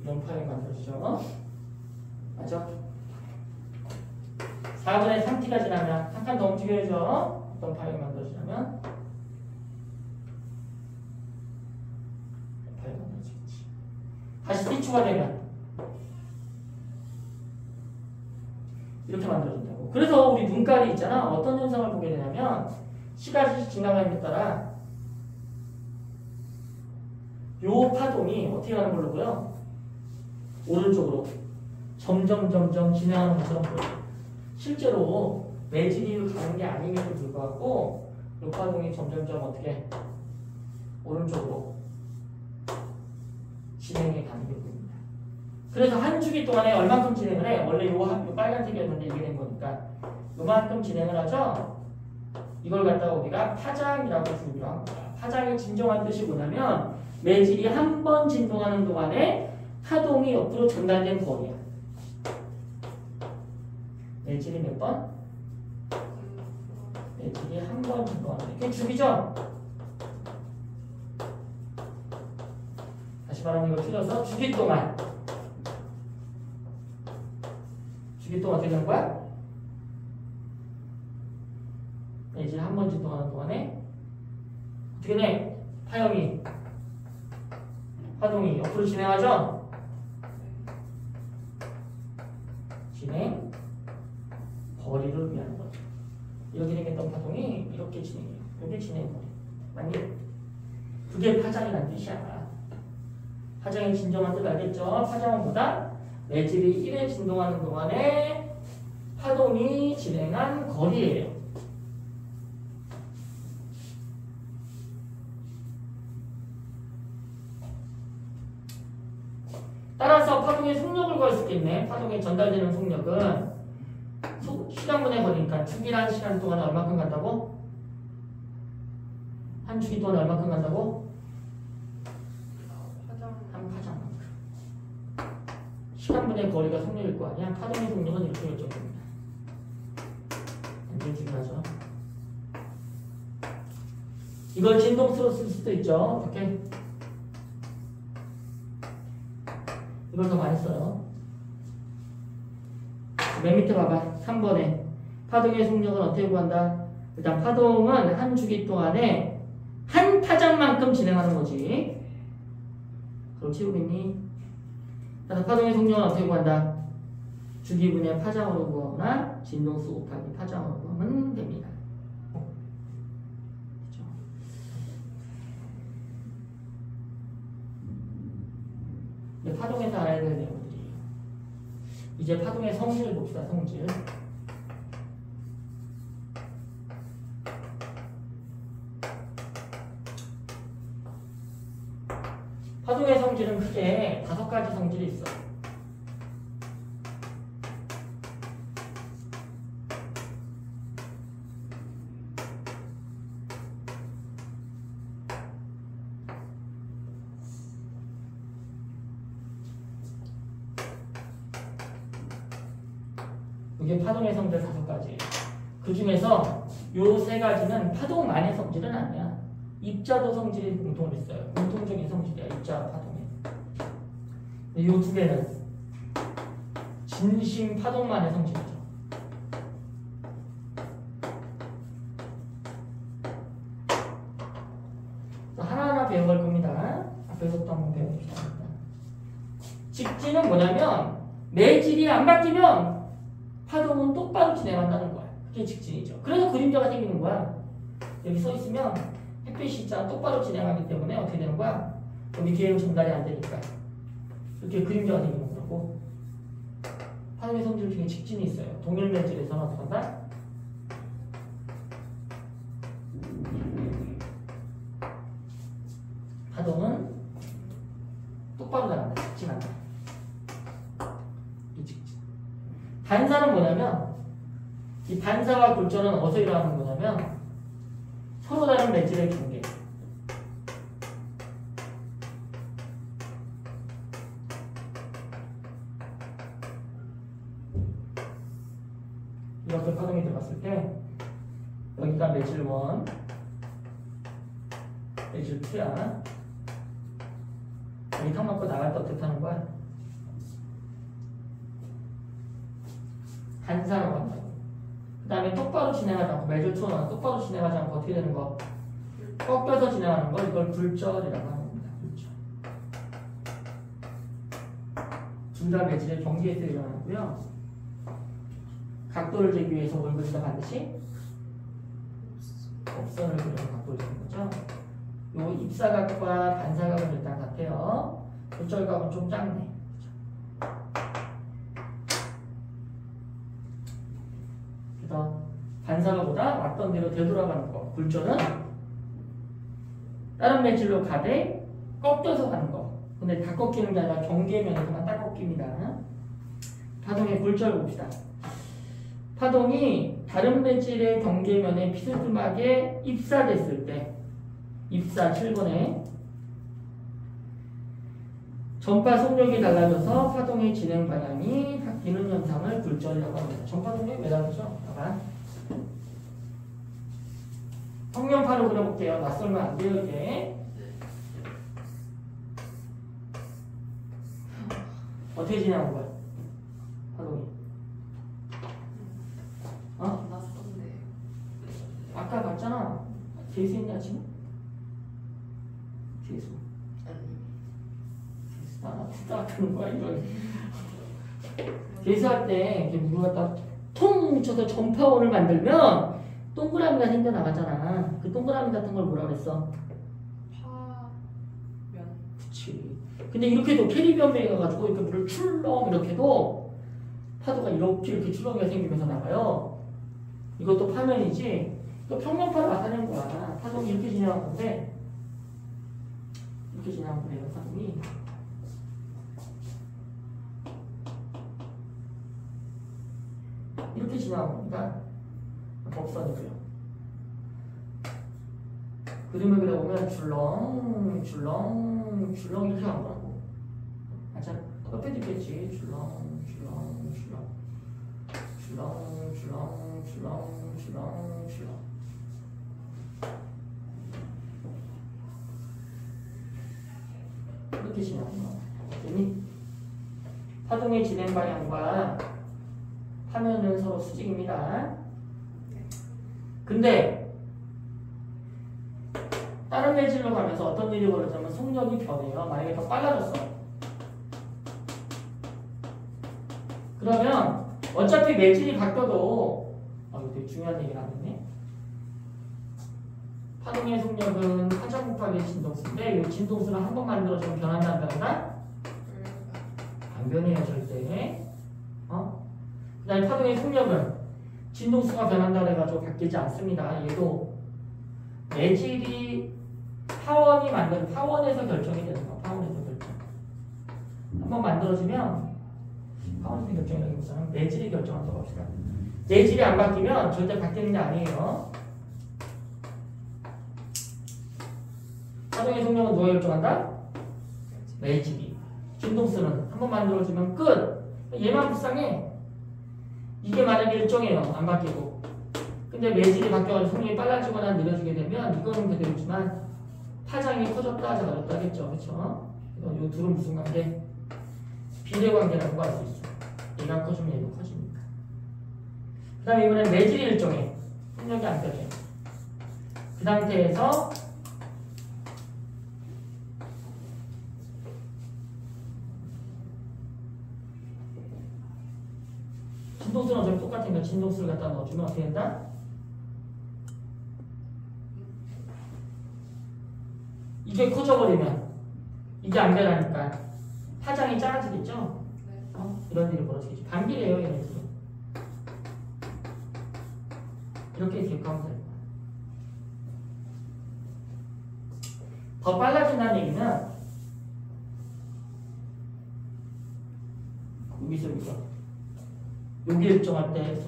A: 이런 파형이 만들어지죠. 맞아? 4분의 3t가 지나면 한 칸 더 움직여야죠. 어떤 파형이 만들어지냐면 다시 T축가 되면 이렇게 만들어진다고. 그래서 우리 눈깔이 있잖아. 어떤 현상을 보게 되냐면 시간이 지나감에 따라 요 파동이 어떻게 가는 걸로 보여? 오른쪽으로 점점 진행하는 것처럼 보여요. 실제로 매질이로 가는 게 아님에도 불구하고 요 파동이 점점 어떻게 오른쪽으로 진행해 가는 게 보입니다. 그래서 한 주기 동안에 얼만큼 진행을 해? 원래 요 빨간색이었는데 이게 된 거니까 요만큼 진행을 하죠. 이걸 갖다가 우리가 파장이라고 부르기로 합니다. 파장의 진정한 뜻이 뭐냐면 매질이 한 번 진동하는 동안에 파동이 옆으로 전달된 거리야. 매질이 몇 번? 매질이 한 번 진동하는 게 주기죠? 다시 말하면 이거 줄여서 주기 동안 어떻게 되는 거야? 매질 한 번 진동하는 동안에 어떻게 돼? 파동이 옆으로 진행하죠? 진행 거리를 의미하는 거죠. 이렇게 생겼던 파동이 이렇게 진행해요. 이게 진행 거리. 맞니? 그게 파장이라는 뜻이야. 파장의 진정한 뜻 알겠죠? 파장은 뭐다? 매질이 1회 진동하는 동안에 파동이 진행한 거리예요. 따라서 파동의 속력을 구할 수 있겠네. 파동에 전달되는 속력은 시간분의 거리니까 주기란 시간 동안에 얼마큼 간다고? 한 주기 동안에 얼마큼 간다고? 한 파장만큼. 시간분의 거리가 속력일 거 아니야? 파동의 속력은 이렇게 결정됩니다. 굉장히 중요하죠. 이걸 진동수로 쓸 수도 있죠. 어떻게? 이걸 더 많이 써요. 맨 밑에 봐봐. 3번에 파동의 속력은 어떻게 구한다? 일단 파동은 한 주기 동안에 한 파장만큼 진행하는 거지. 그럼 치우겠니? 그래서 파동의 속력은 어떻게 구한다? 주기분의 파장으로 구하거나 진동수 곱하기 파장으로 구하면 됩니다. 그렇죠? 이제 파동에서 알아야 될 내용들이에요. 이제 파동의 성질을 봅시다. 성질. 파동의 성질은 크게 5가지 성질이 있어. 이게 파동의 성질 5가지. 그 중에서 요 3가지는 파동만의 성질은 아니야. 입자도 성질이 공통을 있어요. 공통적인 성질이야. 입자와 파동에. 이 2개는 진심 파동만의 성질이죠. 하나하나 배워갈 겁니다. 앞에서부터 한번 배워봅시다. 직진은 뭐냐면 매질이 안 바뀌면 파동은 똑바로 진행한다는 거야. 그게 직진이죠. 그래서 그림자가 생기는 거야. 여기 서 있으면 햇빛이 있잖아. 똑바로 진행하기 때문에 어떻게 되는 거야? 여기 뒤에는 전달이 안 되니까 이렇게 그림자가 생기는 거라고. 파동의 성질 중에 직진이 있어요. 동일 매질에서는 어떻게 한다? 파동은 똑바로 나간다. 직진한다. 이 직진. 반사는 뭐냐면 이 반사와 골전은 어디서 일어나는 거냐면 서로 다른 매질의 경계. 이렇게 파동이 들어갔을 때 여기가 매질 1, 매질 2야. 여기 턱 맞고 나갈 때 어떻게 하는 거야? 반사로 간다고. 그 다음에 똑바로 진행하지 않고 매질 2는 똑바로 진행하지 않고 어떻게 되는 거? 꺾여서 진행하는 거. 이걸 불절이라고 하는 겁니다. 불절. 둘 다 매질의 경계에서 일어나고요. 각도를 재기 위해서 뭘 그린다 반드시? 곡선을 그리는 각도를 재는 거죠. 요 입사각과 반사각은 일단 같아요. 골절각은 좀 작네. 그래서 반사각보다 왔던 대로 되돌아가는 거. 굴절은 다른 매질로 가되 꺾여서 가는 거. 근데 다 꺾이는 게 아니라 경계면에서만 딱 꺾입니다. 파동의 굴절 봅시다. 파동이 다른 매질의 경계면에 비스듬하게 입사됐을 때, 입사 7번에 전파 속력이 달라져서 파동의 진행 방향이 바뀌는 현상을 굴절이라고 합니다. 전파 속력이 왜 다르죠? 봐봐. 평면파로 그려볼게요. 낯설면 안 돼요, 이제. 어떻게 진행한 거야? 파동이. 어?
B: 낯선데.
A: 아까 봤잖아. 재수했냐, 지금? 재수. 아, 진짜 그런 거야, 이런. 재수할 때, 이렇게 물을 갖다 통 묻혀서 전파원을 만들면 동그라미가 생겨나가잖아. 그 동그라미 같은 걸 뭐라 그랬어?
B: 파면.
A: 그치. 근데 이렇게도 캐리비언 베이가 가지고 이렇게 물을 출렁 이렇게 해도 파도가 이렇게 출렁이가 생기면서 나가요. 이것도 파면이지. 또 평면파를 나타낸 거야. 파동이 이렇게 진행한 건데, 이렇게 진행한 거예요, 파동이. 이렇게 진행한 겁니다. 법선이고요. 그림을 그려보면 줄렁, 줄렁, 줄렁 이렇게 간 거라고. 맞아? 옆에도 있겠지. 줄렁, 줄렁, 줄렁, 줄렁, 줄렁, 줄렁, 줄렁, 줄렁. 이렇게 진행하는 거야. 그랬더니 파동의 진행 방향과 파면은 서로 수직입니다. 근데 다른 매질로 가면서 어떤 일이 벌어지냐면 속력이 변해요. 만약에 더 빨라졌어. 그러면 어차피 매질이 바뀌어도 이거 되게 중요한 얘기를 하겠네. 파동의 속력은 파장 곱하기 진동수인데 이 진동수는 한 번 만들어주면 변한다 안 변한다? 안 변해요 절대. 그 다음에 파동의 속력은 진동수가 변한다고 해가지고 바뀌지 않습니다. 얘도 매질이 파원이 만든 파원에서 결정이 되는 거. 파원에서 결정. 한번 만들어지면 파원에서 결정이라기보다는 매질이 결정한다고 합시다. 매질이 안 바뀌면 절대 바뀌는 게 아니에요. 파동의 속력은 누가 결정한다? 매질이. 진동수는 한번 만들어지면 끝. 얘만 불쌍해. 이게 만약에 일정해요. 안 바뀌고. 근데 매질이 바뀌어가지고 속력이 빨라지거나 느려지게 되면 이거는 그대로지만 파장이 커졌다 작아졌다 하겠죠. 그렇죠? 이 둘은 무슨 관계? 비례관계라고 할 수 있어. 얘가 커지면 얘도 커집니다. 그 다음에 이번엔 매질이 일정해. 속력이 안 변해. 그 상태에서 진동수는 어차피 똑같으니까 진동수를 갖다 넣어주면 어떻게 된다? 이게 커져버리면 이게 안 변하니까 파장이 작아지겠죠? 이런 일이 벌어지겠죠. 반비례예요 얘네들은. 이렇게 기억하면 돼요. 더 빨라진다는 얘기는 여기서 여기 일정할 때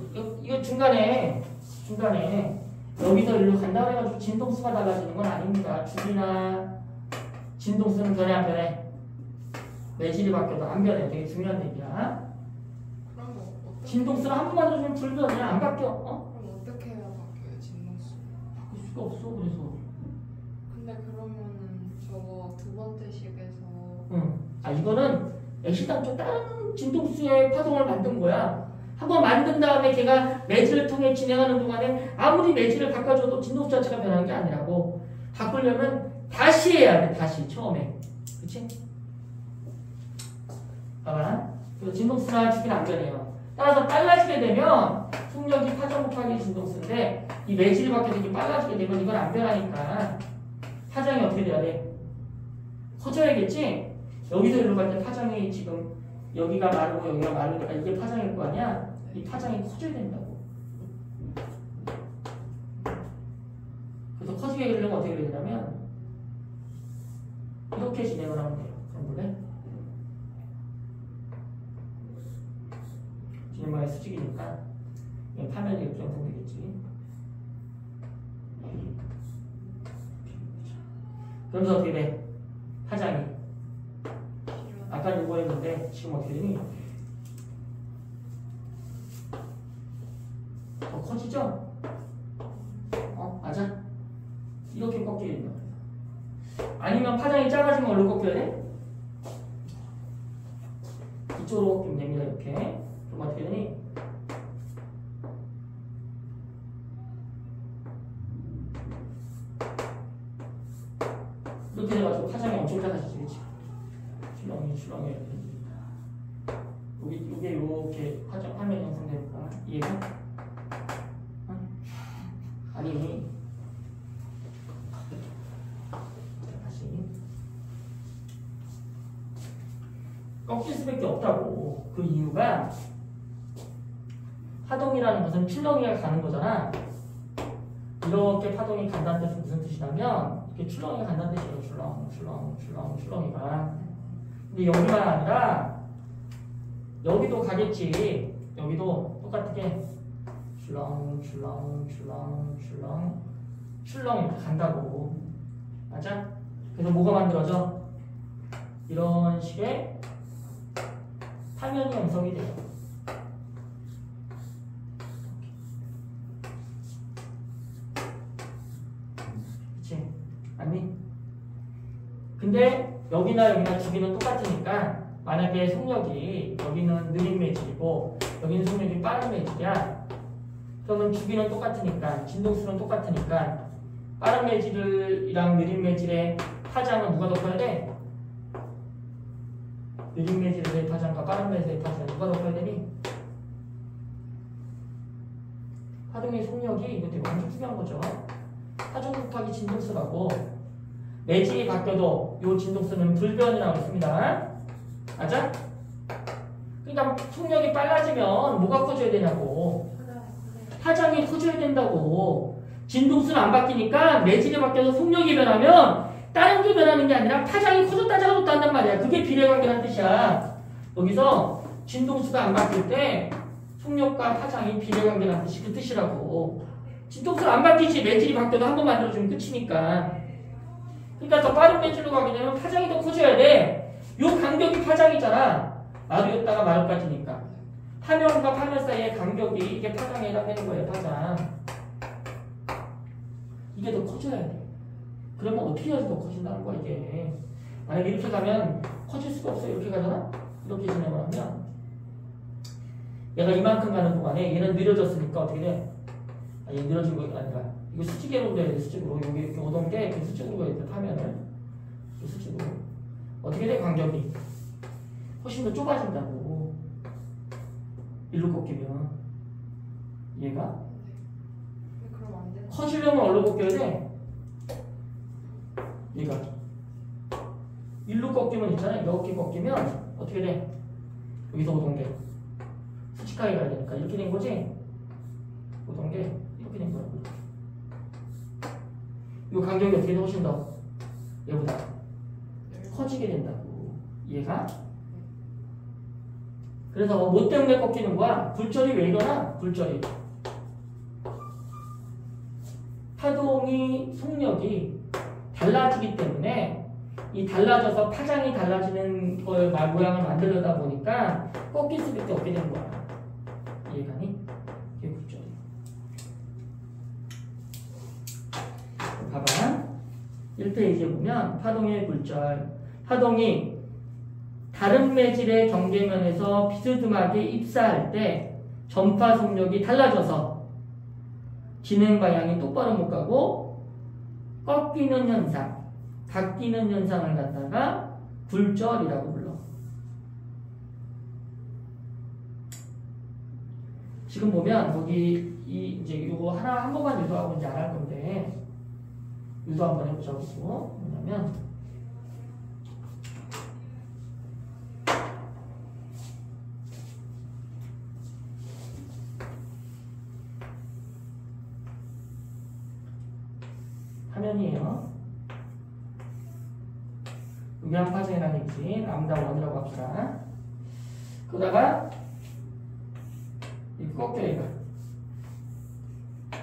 A: 이거 중간에 여기서 일로 간다고 해가지고 진동수가 달라지는 건 아닙니다. 줄이나 진동수는 변해 안 변해? 매질이 바뀌어도 안 변해. 되게 중요한 얘기야.
B: 그럼
A: 진동수는 한 번만 들어주면 불변이야. 안 바뀌어.
B: 그럼 어떻게 해야 바뀌어요 진동수?
A: 바꿀 수가 없어. 그래서.
B: 근데 그러면은 저거 두 번째 식에서
A: 이거는 액시당 좀 다른 진동수의 파동을 만든 거야. 한번 만든 다음에 걔가 매질을 통해 진행하는 동안에 아무리 매질을 바꿔줘도 진동수 자체가 변하는 게 아니라고. 바꾸려면 다시 해야 돼. 다시 처음에. 그치? 봐봐. 그래서 진동수나 주기는 안 변해요. 따라서 빨라지게 되면 속력이 파장 곱하기 진동수인데 이 매질이 바뀌어서 이게 빨라지게 되면 이건 안 변하니까 파장이 어떻게 돼야 돼? 커져야겠지? 여기서 이리로 갈 때 파장이 지금 여기가 마르고 여기가 마르니까 이게 파장일 거 아니야? 이 파장이 커져야 된다고. 그래서 커지게 되려면 어떻게 해야 되냐면 이렇게 진행을 하면 돼요. 그런 거네. 진행방의 수직이니까 파면이 이렇게 형성되겠지. 그러면서 어떻게 돼? 파장이 아까 이거 했는데 지금 어떻게 되니? 더 커지죠? 맞아? 이렇게 꺾이게 된다. 아니면 파장이 작아지면 얼른 꺾여야 돼? 이쪽으로 꺾이면 됩니다. 이렇게. 그럼 어떻게 되니? 이렇게 돼가지고 파장이 엄청 작아지지, 그치? 출렁이 이렇게 됩니다. 요게 이렇게 화면이 형성되니까 이해가? 아니 다시 꺾일 수밖에 없다고. 그 이유가 파동이라는 것은 출렁이가 가는 거잖아. 이렇게 파동이 간다는 뜻은 무슨 뜻이냐면 이렇게 출렁이가 간다는 뜻이에요. 출렁이가. 근데 여기만 아니라 여기도 가겠지. 여기도 똑같게 출렁이 간다고. 맞아? 그래서 뭐가 만들어져? 이런 식의 파면이 형성이 돼요. 그치? 아니? 근데 여기나 주기는 똑같으니까 만약에 속력이 여기는 느린 매질이고 여기는 속력이 빠른 매질이야. 그러면 주기는 똑같으니까 진동수는 똑같으니까 빠른 매질이랑 느린 매질의 파장은 누가 더 커야 돼? 느린 매질의 파장과 빠른 매질의 파장 누가 더 커야 되니? 파동의 속력이 이거 되게 완전 중요한 거죠. 파종 곱하기 진동수라고. 매질이 바뀌어도 이 진동수는 불변이라고 했습니다. 맞아? 그러니까 속력이 빨라지면 뭐가 커져야 되냐고. 파장이 커져야 된다고. 진동수는 안 바뀌니까 매질이 바뀌어서 속력이 변하면 다른 게 변하는 게 아니라 파장이 커졌다 작아졌다 한단 말이야. 그게 비례관계라는 뜻이야. 여기서 진동수가 안 바뀔 때 속력과 파장이 비례관계라는 뜻이 그 뜻이라고. 진동수는 안 바뀌지. 매질이 바뀌어도 한 번 만들어주면 끝이니까. 그러니까 더 빠른 매질로 가게 되면 파장이 더 커져야 돼. 요 간격이 파장이잖아. 마루였다가 마루까지니까. 파면과 파면 사이의 간격이 이게 파장에 해당되는 거예요. 파장. 이게 더 커져야 돼. 그러면 어떻게 해야지 더 커진다는 거야 이게. 만약에 이렇게 가면 커질 수가 없어. 이렇게 가잖아. 이렇게 진행을 하면 얘가 이만큼 가는 동안에 얘는 느려졌으니까 어떻게 돼? 얘 늘어진 거 아니라 이거 수직으로 돼야 돼. 수직으로. 여기 이렇게 오던 게 수직으로 가야 돼. 파면을 수직으로. 어떻게 돼? 간격이 훨씬 더 좁아진다고. 일로 꺾이면 얘가
B: 그럼 안 돼.
A: 커지려면 얼로 꺾여야 돼? 얘가 일로 꺾이면 있잖아. 이렇게 꺾이면 어떻게 돼? 여기서 오던 게 수직하게 가야 되니까 이렇게 된 거지? 오던 게 이렇게 된 거라고. 이 간격이 어떻게 돼? 훨씬 더 얘보다 커지게 된다고. 얘가 그래서 뭐 때문에 꺾이는 거야? 굴절이 왜 일어나? 굴절이 파동이 속력이 달라지기 때문에 이 달라져서 파장이 달라지는 걸 모양을 만들려다 보니까 꺾일 수밖에 없게 된 거야. 이해가니? 이게 굴절이야. 봐봐. 1페이지에 보면 파동의 굴절. 파동이 다른 매질의 경계면에서 비스듬하게 입사할 때 전파 속력이 달라져서 진행 방향이 똑바로 못 가고 꺾이는 현상, 바뀌는 현상을 갖다가 굴절이라고 불러. 지금 보면 여기 이제 요거 하나 한 번만 유도하고 이제 안 할 건데 유도 한번 해보자고. 뭐냐면 화면이에요. 유명한 파생이라는 얘기지. 람다 1이라고 합시다. 그러다가 이거 꺾여 이거.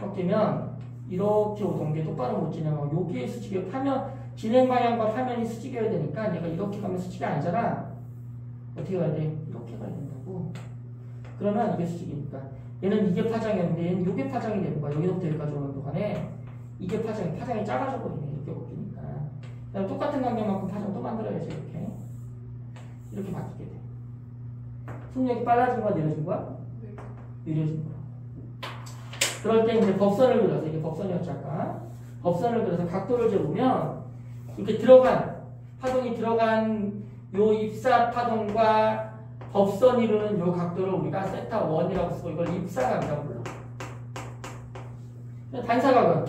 A: 꺾이면 이렇게 오던 게 똑바로 못 진행하고 여기에 수직이 파면 진행 방향과 파면이 수직이어야 되니까 얘가 이렇게 가면 수직이 아니잖아. 어떻게 가야 돼? 이렇게 가야 된다고. 그러면 이게 수직이니까 얘는 이게 파장이었는데 얘는 이게 파장이 되는 거야. 여기서부터 여기까지 오는 동안에 이게 파장이 작아져 버리네. 이렇게 꺾이니까. 그다음 똑같은 간격만큼 파장 또 만들어야지. 이렇게 바뀌게 돼. 속력이 빨라진 거야, 느려진 거야? 느려진 거야. 그럴 때 이제 법선을 그려서, 이게 법선이었지 아까. 법선을 그려서 각도를 재보면 이렇게 파동이 들어간 요 입사 파동과 법선이 이루는 요 각도를 우리가 세타 1이라고 쓰고 이걸 입사각이라고 불러. 반사각은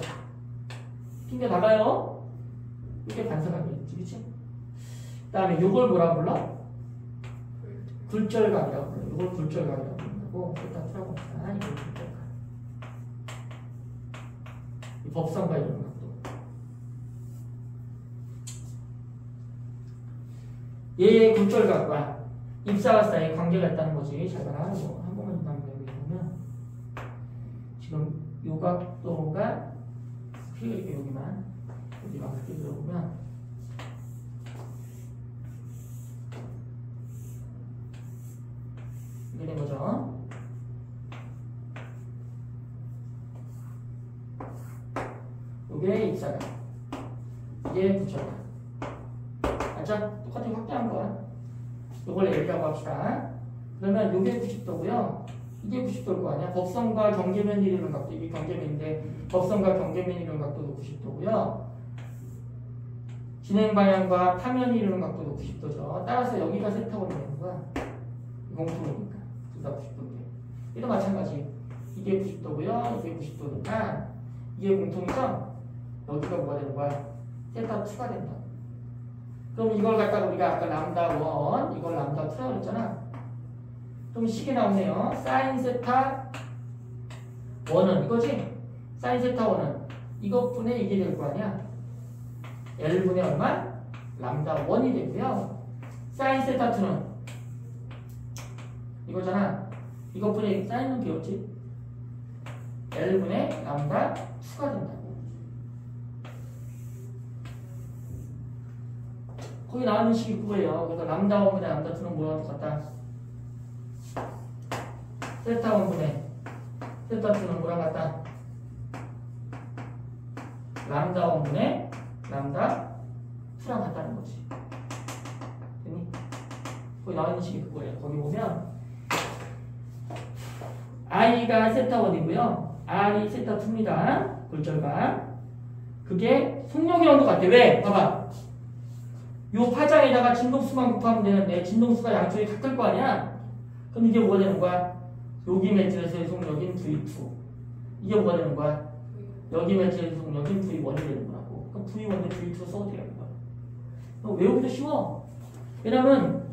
A: 핑계 나가요. 이게 반사각이겠지, 그치? 그 다음에 요걸 뭐라 불러? 굴절각이라고 불러. 이걸 굴절각이라고 부른다고. 일단 풀어봅시다. 이걸 굴절각. 이 법선과 이런 각도. 얘의 굴절각과 입사각 사이에 관계가 있다는 거지. 잘 봐라. 한 번만 보면 지금 요 각도가 이렇게 여기만 그렇게 들어보면 이렇게 된 거죠. 요게 입사각, 이게 굴절각. 알죠? 똑같은 확대한 거야. 요걸 L이라고 합시다. 그러면 요게 90도고요. 이게 90도일 거 아니야? 법선과 경계면이 이루는 각도, 이게 경계면인데 법선과 경계면이 이루는 각도도 90도고요. 진행 방향과 파면이 이루는 각도도 90도죠. 따라서 여기가 세타원이 되는 거야. 공통이니까. 둘 다 90도인데. 얘도 마찬가지. 이게 90도고요. 이게 90도니까 이게 공통이죠? 여기가 뭐가 되는 거야? 세타 2가 된다. 그럼 이걸 갖다가 우리가 아까 람다 1, 이걸 람다 2라고 했잖아. 그럼 식이 나오네요. 사인 세타 1은 이거지? 사인 세타 1은 이것분의 이게 될 거 아니야? L분의 얼마? 람다 1이 되고요. 사인 세타 2는 이거잖아. 이것분의 사인은 비었지? L분의 람다 2가 된다고. 거기 나오는 식이 그거예요. 그래서 람다 1분의 람다 2는 뭐랑 똑같다? 세타 1분의 세타 2는 뭐랑 같다? 람다 1분의 람다 2랑 같다는 거지. 됐니? 거기 나와있는 식이 그거예요. 거기 보면 i가 세타 1이고요. r이 세타 2입니다. 굴절각. 그게 속력이랑 똑같아. 왜? 봐봐. 요 파장에다가 진동수만 곱하면 되는데 진동수가 양쪽이 같을 거 아니야? 그럼 이게 뭐가 되는 거야? 여기 매트리스의 속력인 V2. 이게 뭐가 되는 거야? 여기 매트리스의 속력인 V1이 되는 거라고. 그럼 V1을 V2 써도 되는 거야. 외우기도 쉬워. 왜냐면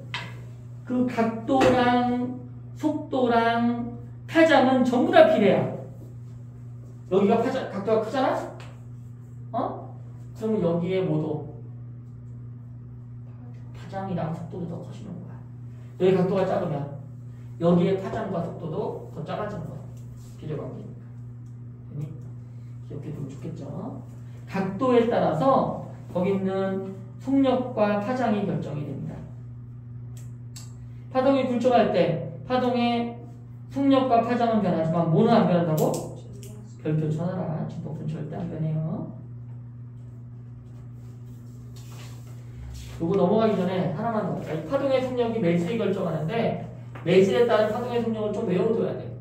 A: 그 각도랑 속도랑 파장은 전부 다 비례야. 여기가 각도가 크잖아? 그러면 여기에 모두 파장이랑 속도도 더 커지는 거야. 여기 각도가 작으면 여기에 파장과 속도도 더 작아지는 거야. 비례관계니까. 기억해 두면 좋겠죠. 각도에 따라서 거기 있는 속력과 파장이 결정이 됩니다. 파동이 굴절할 때 파동의 속력과 파장은 변하지만 뭐는 안 변한다고? 별표 쳐놔라. 진동은 절대 안 변해요. 요거 넘어가기 전에 하나만 더. 이 파동의 속력이 매질이 결정하는데 매질에 따른 파동의 속력을 좀 외워둬야 돼.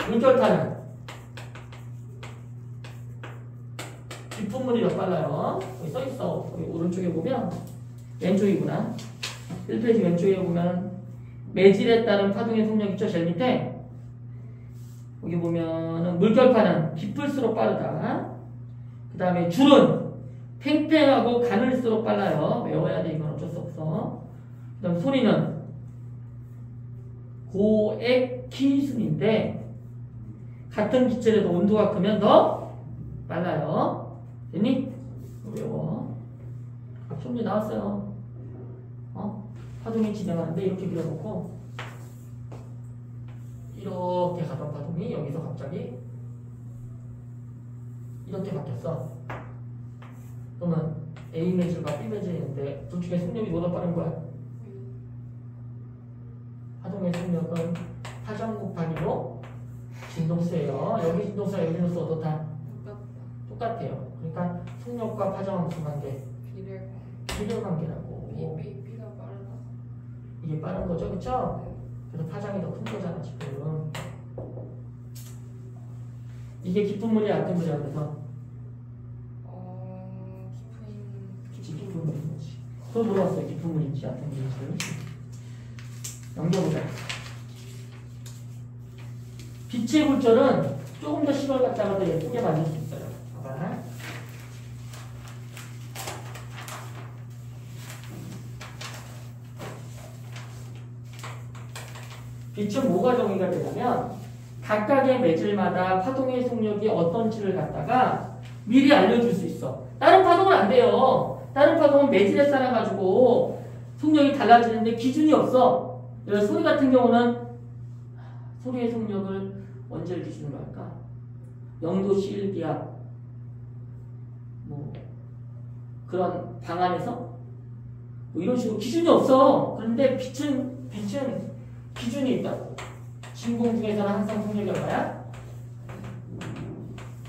A: 물결타는 뒷부분이 더 빨라요. 여기 써있어. 여기 오른쪽에 보면 왼쪽이구나. 1페이지 왼쪽에 보면 매질에 따른 파동의 속력 있죠? 제일 밑에 여기 보면은 물결파는 깊을수록 빠르다. 그 다음에 줄은 팽팽하고 가늘수록 빨라요. 외워야 돼. 이건 어쩔 수 없어. 그 다음 소리는 고액 키순인데 같은 기체라도 온도가 크면 더 빨라요. 됐니? 외워. 좀 전에 나왔어요. 파동이 진행하는데 이렇게 그려놓고 이렇게 가던 파동이 여기서 갑자기 이렇게 바뀌었어. 그러면 A 매질과 B 매질이 있는데 둘 중에 속력이 뭐가 빠른 거야? 파동의 속력은 파장 곱하기로 진동수예요. 여기 진동수와 여기 진동수 어떻다? 똑같아요. 그러니까 속력과 파장은 무슨 관계? 비례 관계라고.
B: B가 빠르다.
A: 이게 빠른 거죠, 그쵸?
B: 네.
A: 그래서 파장이 더 큰 거잖아 지금. 이게 깊은 물이야, 얕은 물이야. 그래서 깊은 물인 거지. 또 물어봤어요. 깊은 물인지 얕은 물인지. 넘겨보자. 빛의 굴절은 조금 더 시걸 갖다가 더 예쁘게 만들 수 있어요. 봐봐. 빛은 뭐가 정의가 되냐면 각각의 매질마다 파동의 속력이 어떤지를 갖다가 미리 알려줄 수 있어. 다른 파동은 안 돼요. 다른 파동은 매질에 따라 가지고 속력이 달라지는데 기준이 없어. 그래서 소리 같은 경우는 소리의 속력을 언제를 기준으로 할까? 0도 C1기압 뭐 그런 방안에서 뭐 이런 식으로 기준이 없어. 그런데 빛은 기준이 있다고. 진공 중에서는 항상 속력이 얼마야?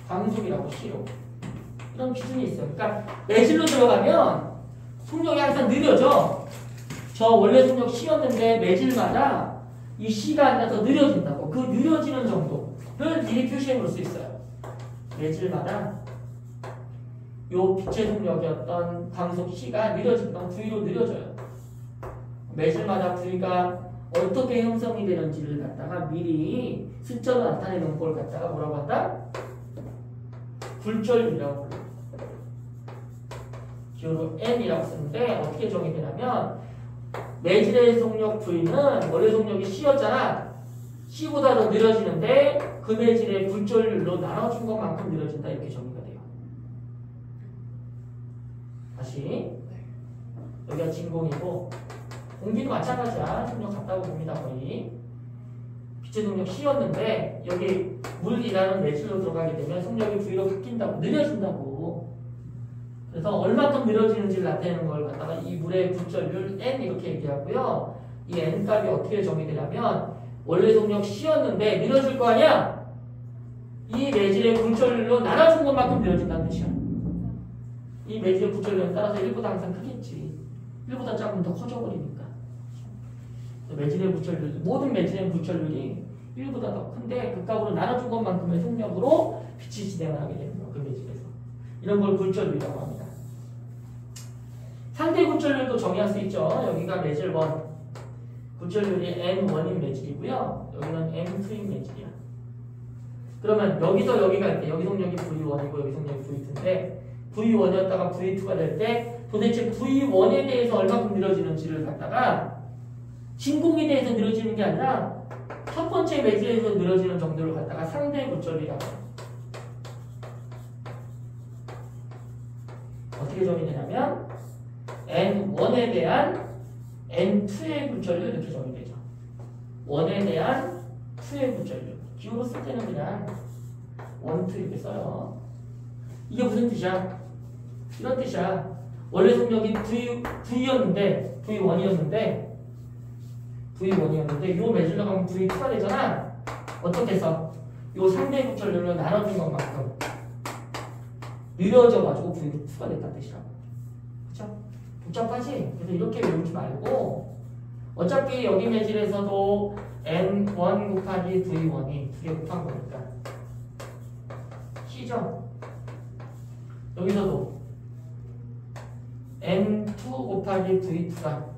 A: 광속이라고 C로. 이런 기준이 있어요. 그러니까 매질로 들어가면 속력이 항상 느려져. 저 원래 속력 C였는데 매질마다 이 C가 앉아서 느려진다고. 그 느려지는 정도를 미리 표시해 볼 수 있어요. 매질마다 요 빛의 속력이었던 광속 C가 느려진다고 V로 느려져요. 매질마다 V가 어떻게 형성이 되는지를 갖다가 미리 숫자로 나타내 놓은 걸 갖다가 뭐라고 한다? 굴절율이라고 불러요. 기호로 N이라고 쓰는데 어떻게 정의되냐면 매질의 속력 V는 원래 속력이 C였잖아. C보다 더 느려지는데 그 매질의 굴절율로 나눠준 것만큼 느려진다. 이렇게 정의가 돼요. 다시 여기가 진공이고 공기도 마찬가지야. 속력 같다고 봅니다. 거의. 빛의 속력 C였는데 여기 물이라는 매질로 들어가게 되면 속력이 V로 바뀐다고. 느려진다고. 그래서 얼마큼 느려지는지를 나타내는 걸 갖다가 이 물의 굴절율 N 이렇게 얘기하고요. 이 N 값이 어떻게 정의되냐면 원래 속력 C였는데 느려질 거 아니야? 이 매질의 굴절율로 나눠준 것만큼 느려진다는 뜻이야. 이 매질의 굴절율에 따라서 1보다 항상 크겠지. 1보다 작으면 더 커져버리니까. 매질의 굴절률, 모든 매질의 굴절률이 1보다 더 큰데 그 값으로 나눠준 것만큼의 속력으로 빛이 진행을 하게 되는 거야. 그 매질에서. 이런 걸 굴절률이라고 합니다. 상대 굴절률도 정의할 수 있죠. 여기가 매질 1. 굴절률이 N1인 매질이고요. 여기는 N2인 매질이야. 그러면 여기서 여기가 할 때 여기 속력이 V1이고 여기 속력이 V2인데 V1이었다가 V2가 될 때 도대체 V1에 대해서 얼마큼 느려지는지를 갖다가 진공에 대해서 느려지는 게 아니라 첫 번째 매질에서 느려지는 정도를 갖다가 상대 굴절이라고 해요. 어떻게 정의되냐면 N1에 대한 N2의 굴절률 이렇게 정의되죠. 1에 대한 2의 굴절률. 기호로 쓸 때는 그냥 1, 2 이렇게 써요. 이게 무슨 뜻이야? 이런 뜻이야. 원래 속력이 V였는데 V1이었는데 요 매질로 가면 V2가 되잖아. 어떻게 해서 요 상대 굴절률로 나눠준 것만큼 느려져가지고 V2가 됐다는 뜻이라고. 그쵸? 복잡하지? 그래서 이렇게 외우지 말고 어차피 여기 매질에서도 N1 곱하기 V1이 두 개 곱한 거니까 C죠? 여기서도 N2 곱하기 V2가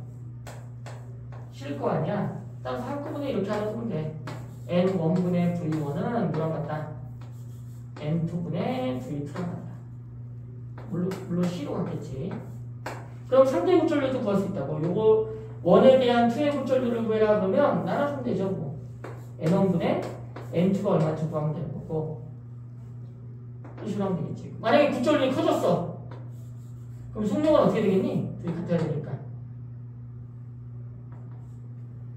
A: 실 거 아니야? 따라서 한꺼번에 이렇게 하나 쓰면 돼. N1분의 V1은 뭐랑 같다? N2분의 V2랑 같다. 물론 C로 같겠지. 그럼 상대 굴절률도 구할 수 있다고. 요거 1에 대한 2의 굴절률을 구해라 그러면 나눠주면 되죠. 뭐. N1분의 N2가 얼마인지 구하면 되는 거고. 이 식으로 하면 되겠지. 만약에 굴절률이 커졌어. 그럼 속력은 어떻게 되겠니? 둘이 같아야 되니까.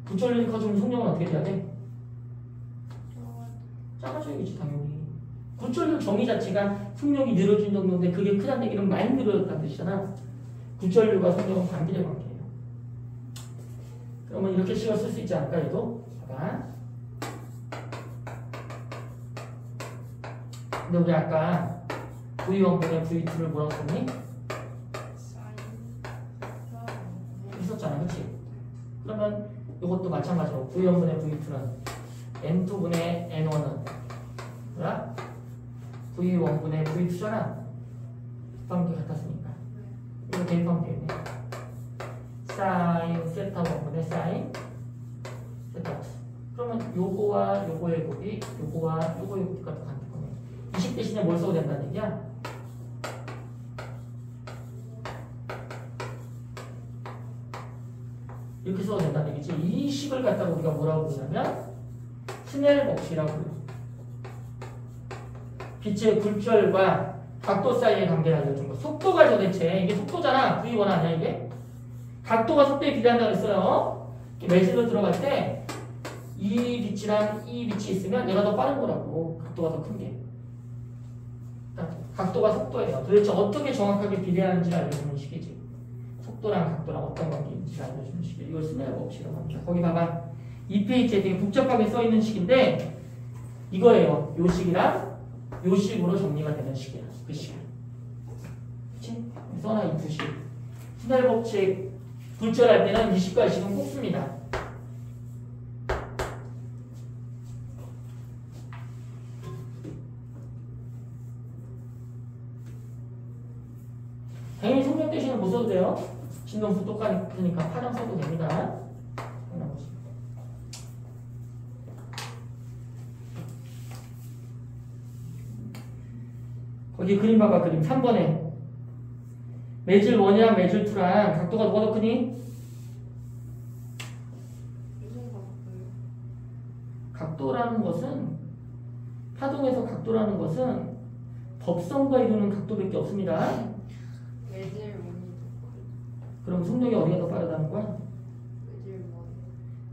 A: 굴절률이 커지면 속력은 어떻게 돼야 돼? 작아져야겠지 당연히. 굴절률 정의 자체가 속력이 늘어진 정도인데 그게 크다는 얘기는 많이 늘어졌다는 뜻이잖아. 굴절률과 속력은 반비례 관계예요. 그러면 이렇게 식을 쓸 수 있지 않을까 얘도? 봐봐. 근데 우리 아까 V1분의 V2를 뭐라고 썼니? 했었잖아, 그치? 그러면 이것도 마찬가지로 V1분의 V2는 N2분의 N1은 뭐야? V1분의 V2잖아. 관계 같았으니까 이거 대입하면 되겠네. 사인 세타 1분의 사인 세타 2. 그러면 요거와 요거의 곱이 요거와 요거의 곱이가 또 같은 거네. 20 대신에 뭘 써도 된다는 얘기야? 이렇게 써도 된다는 얘기지. 이 식을 갖다가 우리가 뭐라고 부르냐면 스넬 법칙이라고 불러. 빛의 굴절과 각도 사이의 관계를 알려준 거. 속도가 도대체 이게 속도잖아. V1 아니야 이게? 각도가 속도에 비례한다고 했어요. 매질로 들어갈 때 이 빛이랑 이 빛이 있으면 얘가 더 빠른 거라고. 각도가 더 큰 게. 그러니까 각도가 속도예요. 도대체 어떻게 정확하게 비례하는지 알려주는 식이지. 속도랑 각도랑 어떤 관계인지 알려주는 식이에요. 이걸 스넬 법칙이라고 합니다. 거기 봐봐. 이 페이지에 되게 복잡하게 써있는 식인데 이거예요. 요 식이랑 요 식으로 정리가 되는 식이야. 그 식. 그치? 써놔 이 두 식. 스넬 법칙 굴절할 때는 이 식과 이 식은 꼭 씁니다. 당연히 속력 대신에 못 써도 돼요. 진동수 똑같으니까 파장 써도 됩니다. 거기 그림 봐봐. 그림 3번에 매질 1이랑 매질 2랑 각도가 누가 더 크니? 각도라는 것은 파동에서 각도라는 것은 법성과 이루는 각도밖에 없습니다.
B: 매질 원이
A: 그럼 속력이 어디가 더 빠르다는 거야?
B: 매질 원.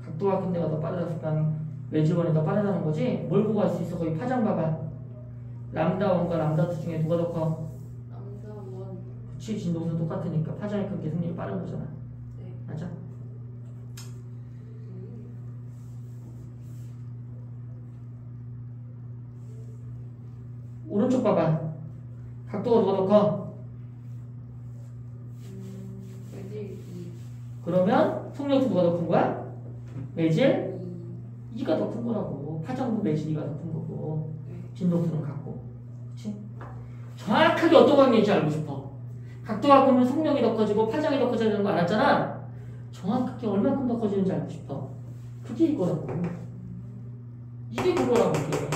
A: 각도가 큰 데가 더 빠르다니까 매질 1이 더 빠르다는 거지? 뭘 보고 할 수 있어? 거기 파장 봐봐. 람다 1과 람다 2 중에 누가 더 커?
B: 남자 원.
A: 그치, 진동수는 똑같으니까 파장이 큰 게 속력이 빠른 거잖아.
B: 네.
A: 맞아? 오른쪽 봐봐. 각도가 누가 더 커?
B: 매질 2.
A: 그러면 속력도 누가 더 큰 거야? 매질 2가 더 큰 거라고. 파장도 매질 2가 더 큰 거고. 진동수는 같고. 그치? 정확하게 어떤 관계인지 알고 싶어. 각도가 크면 속력이 더 커지고 파장이 더 커져야 되는 거 알았잖아. 정확하게 얼마큼 더 커지는지 알고 싶어. 그게 이거라고. 이게 그거라고 이게.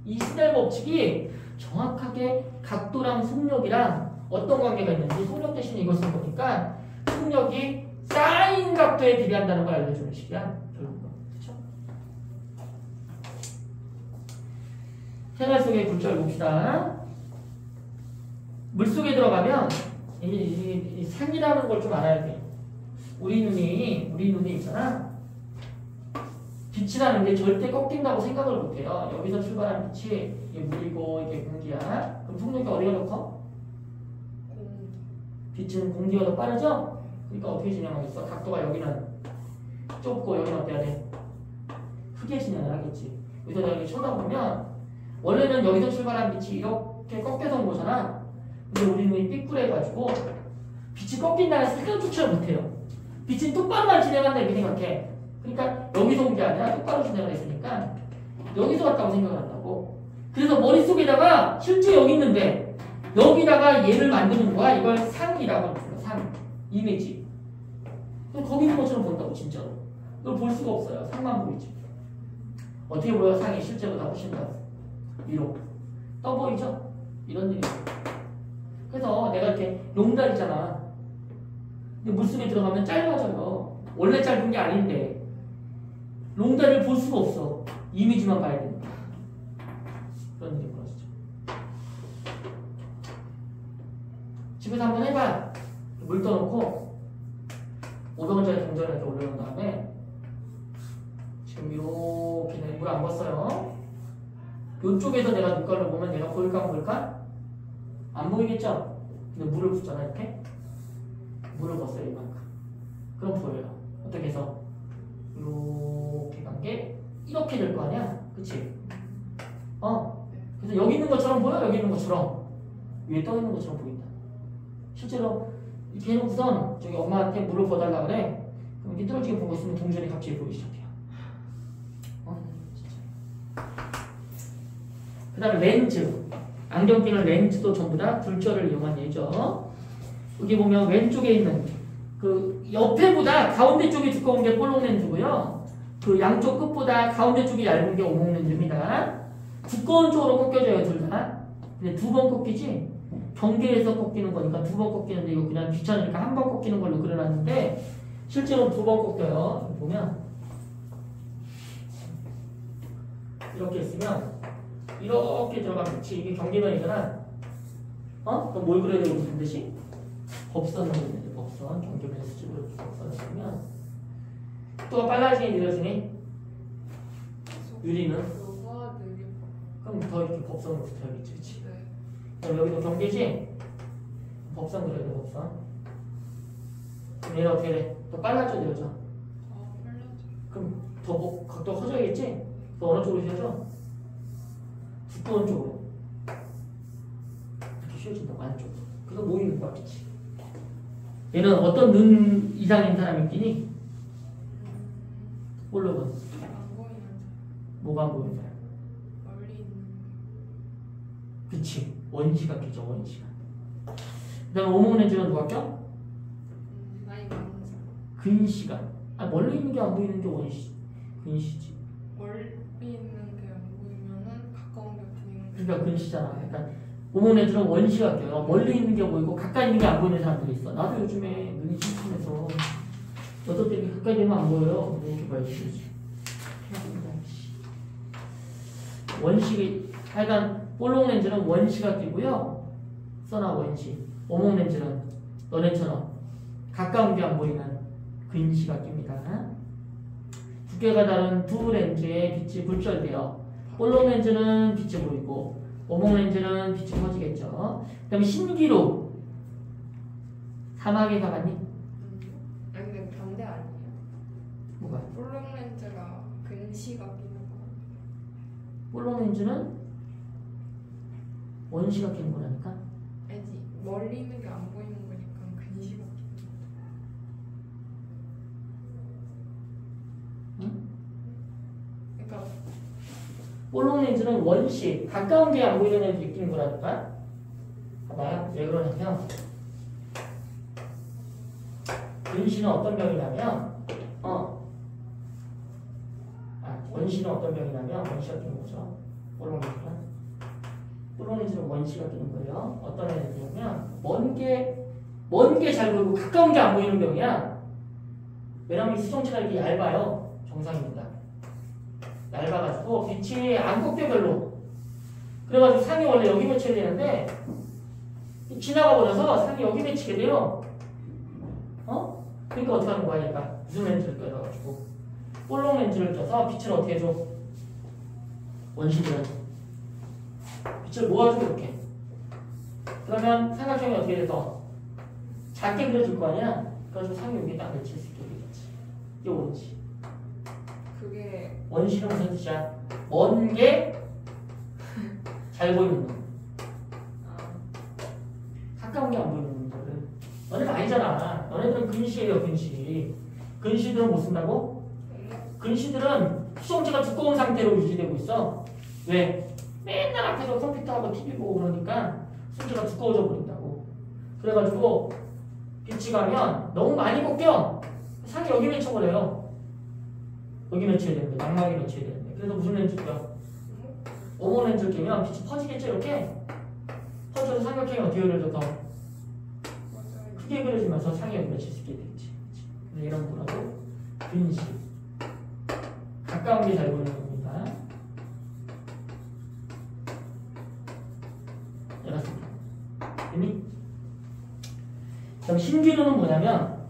A: 이 스넬 법칙이 정확하게 각도랑 속력이랑 어떤 관계가 있는지 속력 대신 이걸 쓴 거니까 속력이 사인 각도에 비례한다는 걸 알려주는 식이야. 결국은. 그쵸? 생활 속의 굴절 봅시다. 물속에 들어가면 이 산이라는 걸 좀 알아야 돼. 우리 눈이 있잖아. 빛이라는 게 절대 꺾인다고 생각을 못해요. 여기서 출발한 빛이 이게 물이고 이게 공기야. 그럼 속력이 어디가 더 커? 빛은 공기가 더 빠르죠? 그러니까 어떻게 진행하겠어? 각도가 여기는 좁고 여기는 어때야 돼? 크게 진행을 하겠지. 그래서 여기 쳐다보면 원래는 여기서 출발한 빛이 이렇게 꺾여서 온 거잖아. 근데 우리 눈이 삐뚤해가지고 빛이 꺾인다는 생각조차 못해요. 빛은 똑바로만 진행한다 이렇게 생각해. 그러니까 여기서 온 게 아니라 똑바로 진행을 했으니까 여기서 왔다고 생각을 한다고. 그래서 머릿속에다가 실제 여기 있는데 여기다가 얘를 만드는 거야. 이걸 상이라고 불러. 상. 이미지. 거기 있는 것처럼 본다고 진짜로. 이걸 볼 수가 없어요. 상만 보이지. 어떻게 보여? 상이 실제보다 훨씬 더 위로 떠 보이죠? 이런 일이 있어요. 그래서 내가 이렇게 롱다리 있잖아. 근데 물속에 들어가면 짧아져요. 원래 짧은 게 아닌데 롱다리를 볼 수가 없어. 이미지만 봐야 되니까. 그런 일이 벌어지죠. 집에서 한번 해봐. 물 떠놓고 500원짜리 동전을 이렇게 올려놓은 다음에 지금 이렇게 물 안 벗어요. 이쪽에서 내가 눈깔을 보면 내가 보일까 안 보일까? 안 보이겠죠? 근데 물을 붓잖아 이렇게. 물을 벗어요 이만큼. 그럼 보여요. 어떻게 해서 이렇게 간 게 이렇게 될 거 아니야? 그치? 그래서 여기 있는 것처럼 보여? 여기 있는 것처럼 위에 떠 있는 것처럼 보인다. 실제로 이렇게 해놓고선 저기 엄마한테 물을 부어달라 그래. 그럼 이렇게 떨어지게 보고 있으면 동전이 갑자기 보이기 시작해요. 진짜. 그 다음에 렌즈. 안경 끼는 렌즈도 전부 다 불절을 이용한 예죠. 여기 보면 왼쪽에 있는 그 옆에보다 가운데 쪽이 두꺼운 게 볼록 렌즈고요. 그 양쪽 끝보다 가운데 쪽이 얇은 게 오목 렌즈입니다. 두꺼운 쪽으로 꺾여져요, 둘 다. 근데 두 번 꺾이지? 경계에서 꺾이는 거니까 두 번 꺾이는데 이거 그냥 귀찮으니까 한 번 꺾이는 걸로 그려놨는데 실제로 두 번 꺾여요. 보면 이렇게 있으면 이렇게 들어가면 그치? 이게 경계면이잖아. 그럼 뭘 그려야 되고 무슨 뜻이? 법선을 그리는데 법선. 경계면에서 찍으러 법선을 그리면 속도가 빨라지니 느려지니? 유리는?
B: 너가 느린 거.
A: 그럼 더 이렇게 법선으로 붙어야겠지, 그치?
B: 네.
A: 그럼 여기도 경계지? 법선 그려야 돼, 법선. 그럼 얘는 어떻게 돼? 더 빨라져, 느려져?
B: 빨라져.
A: 그럼 더 각도가 커져야겠지? 또 어느 쪽으로 휘어져? 두꺼운 쪽으로. 이렇게 휘어진다고, 안쪽으로. 그래서 모이는 거야, 그치? 얘는 어떤 눈 이상인 사람이 끼니? 볼록은?
B: 안 보이는
A: 뭐가 안 보이는 사람?
B: 멀리 있는
A: 그치. 원시가 끼죠, 원시가. 그 다음에 오목 렌즈는 누가 껴?
B: 나이 많은 사람.
A: 근시가. 멀리 있는 게 안 보이는 게 원시. 근시지.
B: 멀리 있는 게 안 보이면은 가까운 게 보이는 거.
A: 그러니까 근시잖아. 그러니까 오목 렌즈는 원시가 껴요. 멀리 있는 게 보이고 가까이 있는 게 안 보이는 사람들이 있어. 나도 요즘에 눈이 침침해서 어떨 때 가까이 되면 안 보여요. 이렇게 봐야지. 원시, 하여간 볼록 렌즈는 원시가 끼고요. 써나 원시. 오목 렌즈는 너네처럼 가까운 게 안 보이는 근시가 낍니다. 두께가 다른 두 렌즈의 빛이 불절돼요. 볼록 렌즈는 빛이 보이고 오목 렌즈는 빛이 커지겠죠. 그 다음에 신기루. 사막에 가봤니?
B: 아니 근데 반대 아니에요?
A: 뭐가?
B: 볼록 렌즈가 근시가 끼는 거.
A: 볼록 렌즈는 원시가 끼는 거라니까?
B: 아니지 멀리 있는 게 안 보이는 거니까 근시가 끼는 거.
A: 응?
B: 그러니까
A: 볼록 렌즈는 원시, 가까운 게 안 보이는 애들이 끼는 거라니까? 봐봐, 왜 그러냐면 근시는 어떤 병이냐면 원시는 어떤 병이냐면 원시가 끼는 거죠. 볼록 렌즈는 원시가 끼는 거예요. 어떤 애들이냐면 먼 게 잘 보이고 가까운 게 안 보이는 병이야. 왜냐면 이 수정체가 이렇게 얇아요. 정상입니다. 얇아가지고 빛이 안 꺾여 별로. 그래가지고 상이 원래 여기 맺혀야 되는데 지나가 버려서 상이 여기 맺히게 돼요. 그러니까 어떻게 하는 거야 얘가? 무슨 렌즈를 껴가지고 볼록 렌즈를 껴서 빛을 어떻게 해줘? 원시들은 빛을 모아줘 이렇게. 그러면 삼각형이 어떻게 돼서 작게 그려줄 거 아니야? 그래가지고 상이 여기 딱 맺힐 수 있게 되겠지. 이게 원시.
B: 그게
A: 원시는 무슨 뜻이야? 먼 게 잘 보이는 거. 가까운 게 안 보이는 놈들은. 너네는 아니잖아. 너네들은 근시예요, 근시. 근시들은 못 쓴다고? 근시들은 수정체가 두꺼운 상태로 유지되고 있어. 왜? 맨날 앞에서 컴퓨터하고 TV 보고 그러니까 수정체가 두꺼워져 버린다고. 그래가지고 빛이 가면 너무 많이 꺾여. 상이 여기 맺혀버려요. 여기 맺혀야 되는데, 망막에 맺혀야 되는데. 그래서 무슨 렌즈 껴? 오모 렌즈를 끼면 빛이 퍼지겠죠 이렇게? 퍼져서 삼각형이 어떻게 그려져 더
B: 맞아요.
A: 크게 그려지면서 상향 맺힐 수 있게 되겠지. 그래서 이런 거라고 근시 가까운 게 잘 보이는 겁니다. 알았습니다. 됐니? 그럼 신기루는 뭐냐면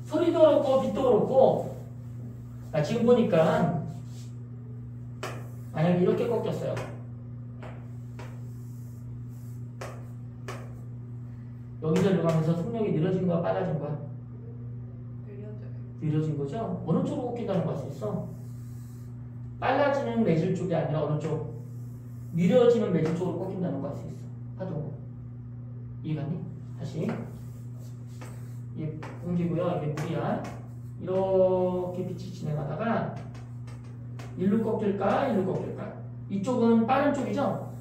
A: 소리도 그렇고 빛도 그렇고 지금 보니까 만약에 이렇게 꺾였어요. 여기서 들어가면서 속력이 느려진 거야 빨라진 거야?
B: 느려져요.
A: 느려진 거죠? 어느 쪽으로 꺾인다는 거 알 수 있어? 빨라지는 매질 쪽이 아니라 어느 쪽? 느려지는 매질 쪽으로 꺾인다는 거 알 수 있어. 파동은. 이해갔니? 다시. 이게 공기고요. 이게 물이야. 이렇게 빛이 진행하다가 일로 꺾일까? 일로 꺾일까? 이쪽은 빠른 쪽이죠?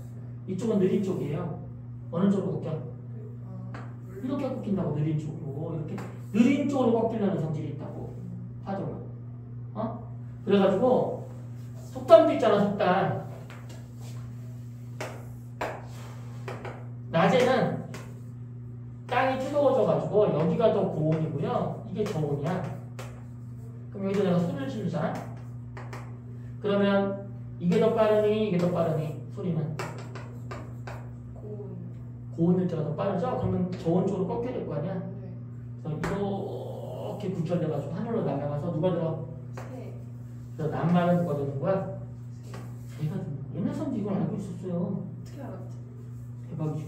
A: 이쪽은 느린 쪽이에요. 어느 쪽으로 꺾여? 이렇게 꺾인다고 느린 쪽으로. 이렇게 느린 쪽으로 꺾이려는 성질이 있다고. 파동은. 그래가지고 속담도 있잖아, 속담. 낮에는 땅이 뜨거워져가지고 여기가 더 고온이고요. 이게 저온이야. 그럼 여기서 내가 소리를 지르잖아? 그러면 이게 더 빠르니 이게 더 빠르니 소리는? 고온 일자가 더 빠르죠? 그러면 저온 쪽으로 꺾여야 될 거 아니야?
B: 네.
A: 그래서 이렇게 굴절돼가지고 하늘로 날아가서 누가 들어?
B: 새.
A: 그래서 낱말은 누가 되는 거야? 새가 되는 거야. 옛날 사람도 이걸 알고 있었어요.
B: 어떻게 알았지?
A: 대박이지.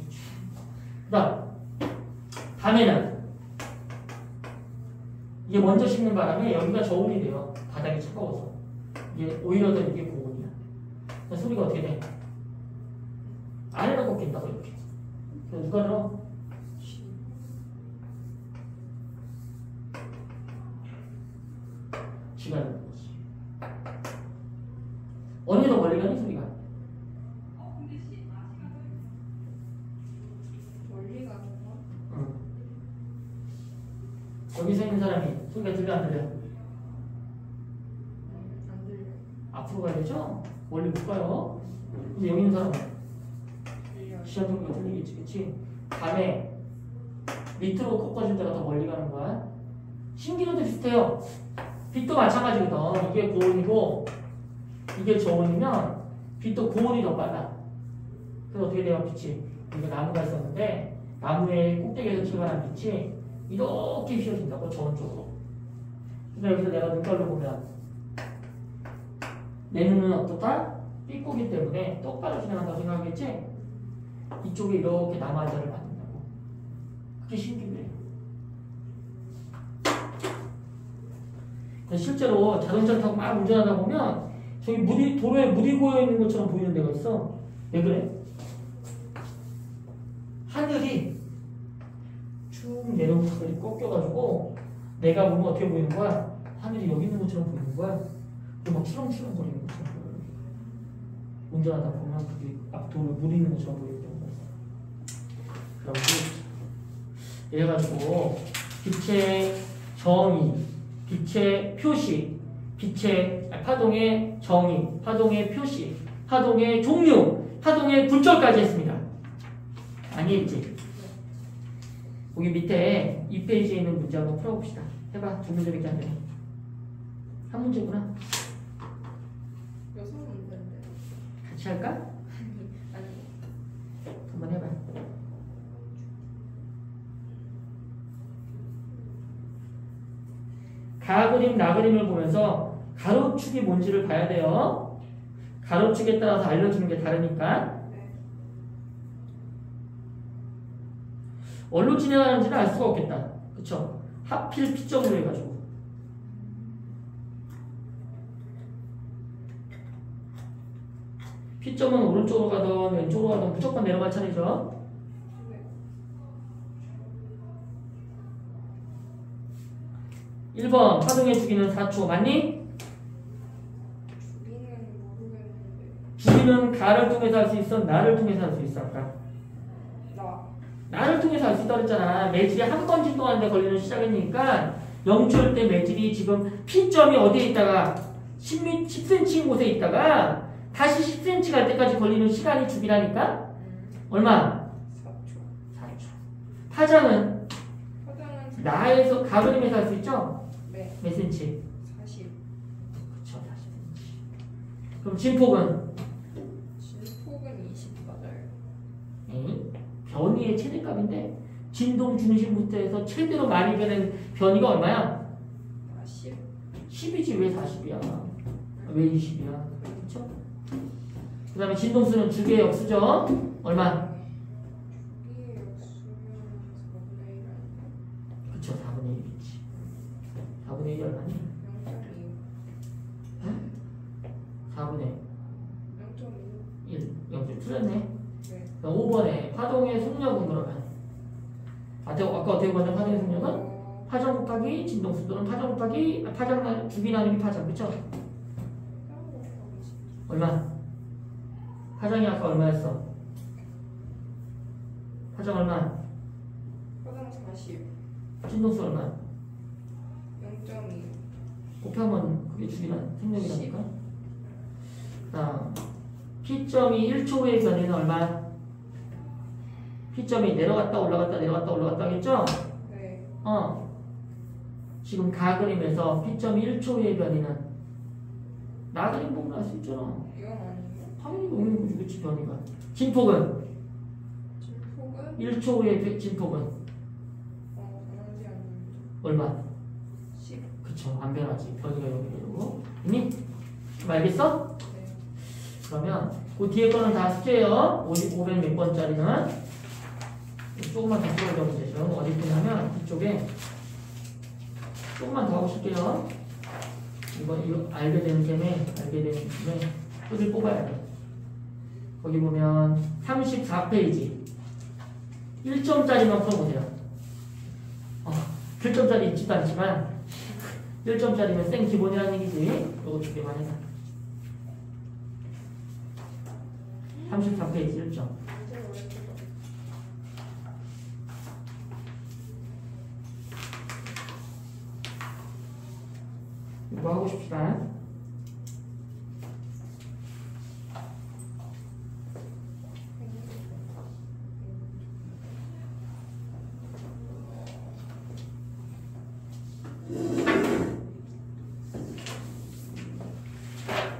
A: 그 다음 밤에는 이게 먼저 식는 바람에 여기가 저온이 돼요. 바닥이 차가워서. 이게 오히려 더 이게 고온이야. 그래서 소리가 어떻게 돼? 아래로 꺾인다고 이렇게. 그래서 누가 들어? 쥐가 되는 거지. 어느 게 더 멀리 가니 소리가?
B: 멀리 가는 거?
A: 응. 여기서 있는 사람이 소리가 들려 안 들려?
B: 안 들려.
A: 앞으로 가야 되죠? 멀리 못 가요. 근데 여기 있는 사람은
B: 들려.
A: 시험 소리가 들리겠지, 그치? 밤에 밑으로 꺾어질 때가 더 멀리 가는 거야. 신기루도 비슷해요. 빛도 마찬가지거든. 이게 고온이고 이게 저온이면 빛도 고온이 더 빨라. 그래서 어떻게 돼요, 빛이? 이게 나무가 있었는데 나무의 꼭대기에서 출발한 빛이 이렇게 휘어진다고, 저온 쪽으로. 근데 여기서 내가 눈깔로 보면 내 눈은 어떻다? 삐꾸기 때문에 똑바로 진행한다고 생각하겠지? 이쪽에 이렇게 남아자를 받는다고. 그게 신기루예요. 실제로 자동차를 타고 막 운전하다 보면 저기 도로에 물이 고여 있는 것처럼 보이는 데가 있어. 왜 그래? 하늘이 쭉 내려오는 하늘이 꺾여가지고 내가 보면 어떻게 보이는 거야? 하늘이 여기 있는 것처럼 보이는 거야. 그리고 막 추렁추렁 거리는 것처럼 보이는 거야. 운전하다 보면 그게 앞 도로에 물이 있는 것처럼 보이는 경우가 있어. 그럼 이래가지고 빛의 정의, 빛의 표시, 파동의 정의, 파동의 표시, 파동의 종류, 파동의 굴절까지 했습니다. 아니겠지? 거기 밑에 2페이지에 있는 문제 한번 풀어봅시다. 해봐. 두 문제밖에 안 되네. 한 문제구나.
B: 6문제인데.
A: 같이 할까?
B: 아니.
A: 한번 해봐. 가그림, 나그림을 보면서 가로축이 뭔지를 봐야 돼요. 가로축에 따라서 알려주는 게 다르니까.
B: 네.
A: 뭘로 진행하는지는 알 수가 없겠다. 그쵸? 하필 P점으로 해가지고. P점은 오른쪽으로 가든 왼쪽으로 가든 무조건 내려갈 차례죠.
B: 네.
A: 1번 파동의 주기는 4초 맞니?
B: 주기는 모르겠는데.
A: 주기는 가를 통해서 할 수 있어? 나를 통해서 할 수 있어? 아까 나를 통해서 할 수 있다고 했잖아. 매질이 한 번 진동하는데 걸리는 시작이니까 0초일 때 매질이 지금 P점이 어디에 있다가 10cm 곳에 있다가 다시 10cm 갈 때까지 걸리는 시간이 주기라니까 얼마?
B: 4초.
A: 4초. 파장은
B: 화장은
A: 나에서 가그림에서 할 수 있죠?
B: 네.
A: 몇 cm?
B: 40.
A: 그쵸, 40cm. 그럼 진폭은?
B: 진폭은 20 맞아요.
A: 에이, 변이의 최대값인데 진동 중심부터 해서 최대로 많이 변한 변이가 얼마야?
B: 40.
A: 10이지 왜 40이야? 왜 20이야? 그쵸? 그 다음에 진동수는 주기의 역수죠? 얼마?
B: 이게 역수면 4분의 1 아니에요?
A: 그쵸, 4분의 1이지. 4분의 1이 얼마니?
B: 0.2.
A: 4분의
B: 0.2.
A: 1. 0점 틀렸네.
B: 네.
A: 그럼 5번에 파동의 속력은 그러면 아까 어떻게 보았냐? 파동의 속력은
B: 어,
A: 파장 곱하기 진동수 또는 파장 곱하기 파장 주기 나누기 파장. 그쵸? 얼마? 파장이 아까 얼마였어? 파장 얼마?
B: 화장 40.
A: 진동수 얼마?
B: 0.2.
A: 곱하면 그게 주기나 생력이라니까. 다음 P점이 1초 후의 변이는 얼마? P점이 내려갔다 올라갔다 내려갔다 올라갔다 하겠죠?
B: 네.
A: 지금 가그림에서 P점이 1초 후의 변이는 나그림 보면 알 수 있잖아.
B: 이건 아니에요.
A: 당연히 오는 거지, 그치, 변이가. 진폭은?
B: 진폭은
A: 1초 후의 진폭은
B: 변하지 않는다.
A: 얼마?
B: 10.
A: 그쵸, 안 변하지. 변이가 여기 되고. 있니? 좀 알겠어?
B: 네.
A: 그러면 그 뒤에 거는 다 숙제예요. 500 몇 번짜리는 조금만 더 풀어줘 문제죠. 어디 있냐면 이쪽에 조금만 더 하고 싶게요. 이거 알게 되는 셈에 끝을 뽑아야 돼. 거기 보면 34페이지 1점짜리만 풀어보세요. 7점짜리 있지도 않지만 1점짜리면 생 기본이라는 얘기지. 이거 두 개만 해놔. 34페이지 1점. 이거 하고 싶시다.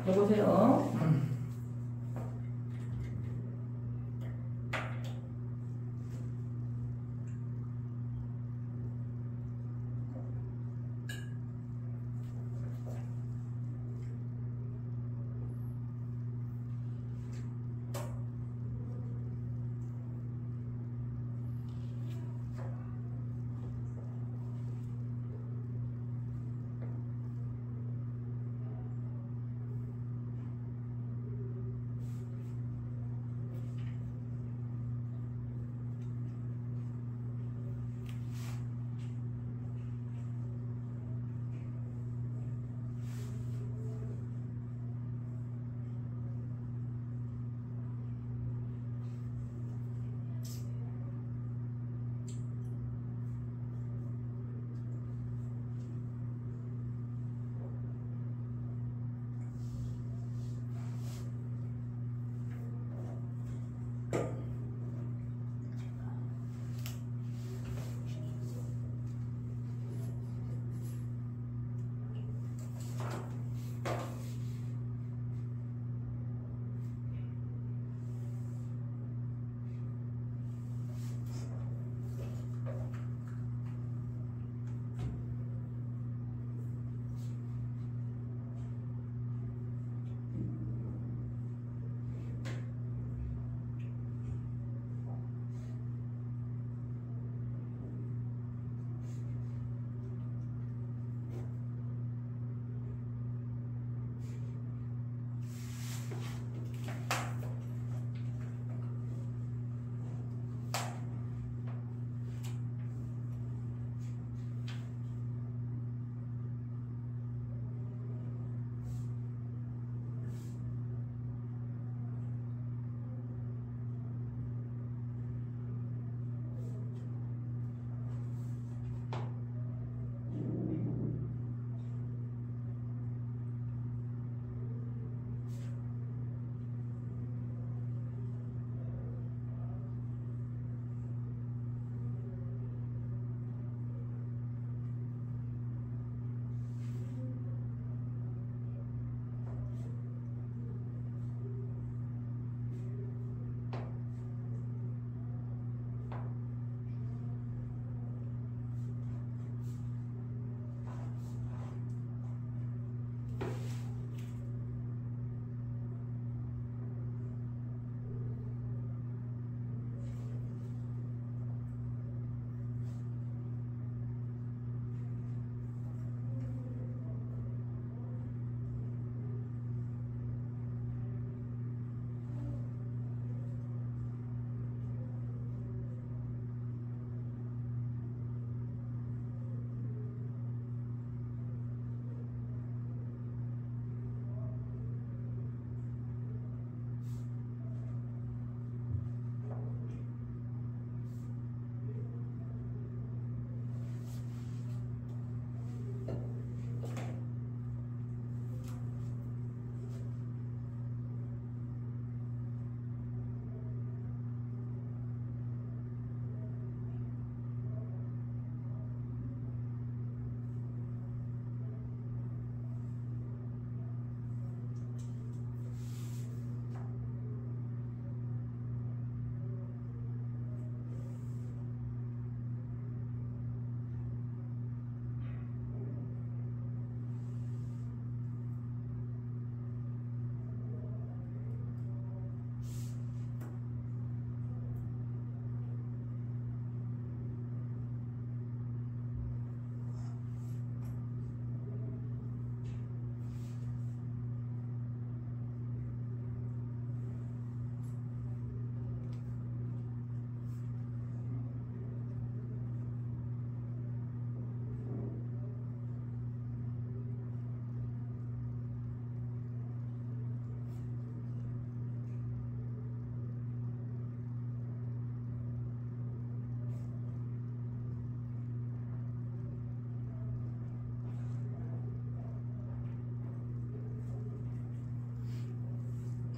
A: 해보세요.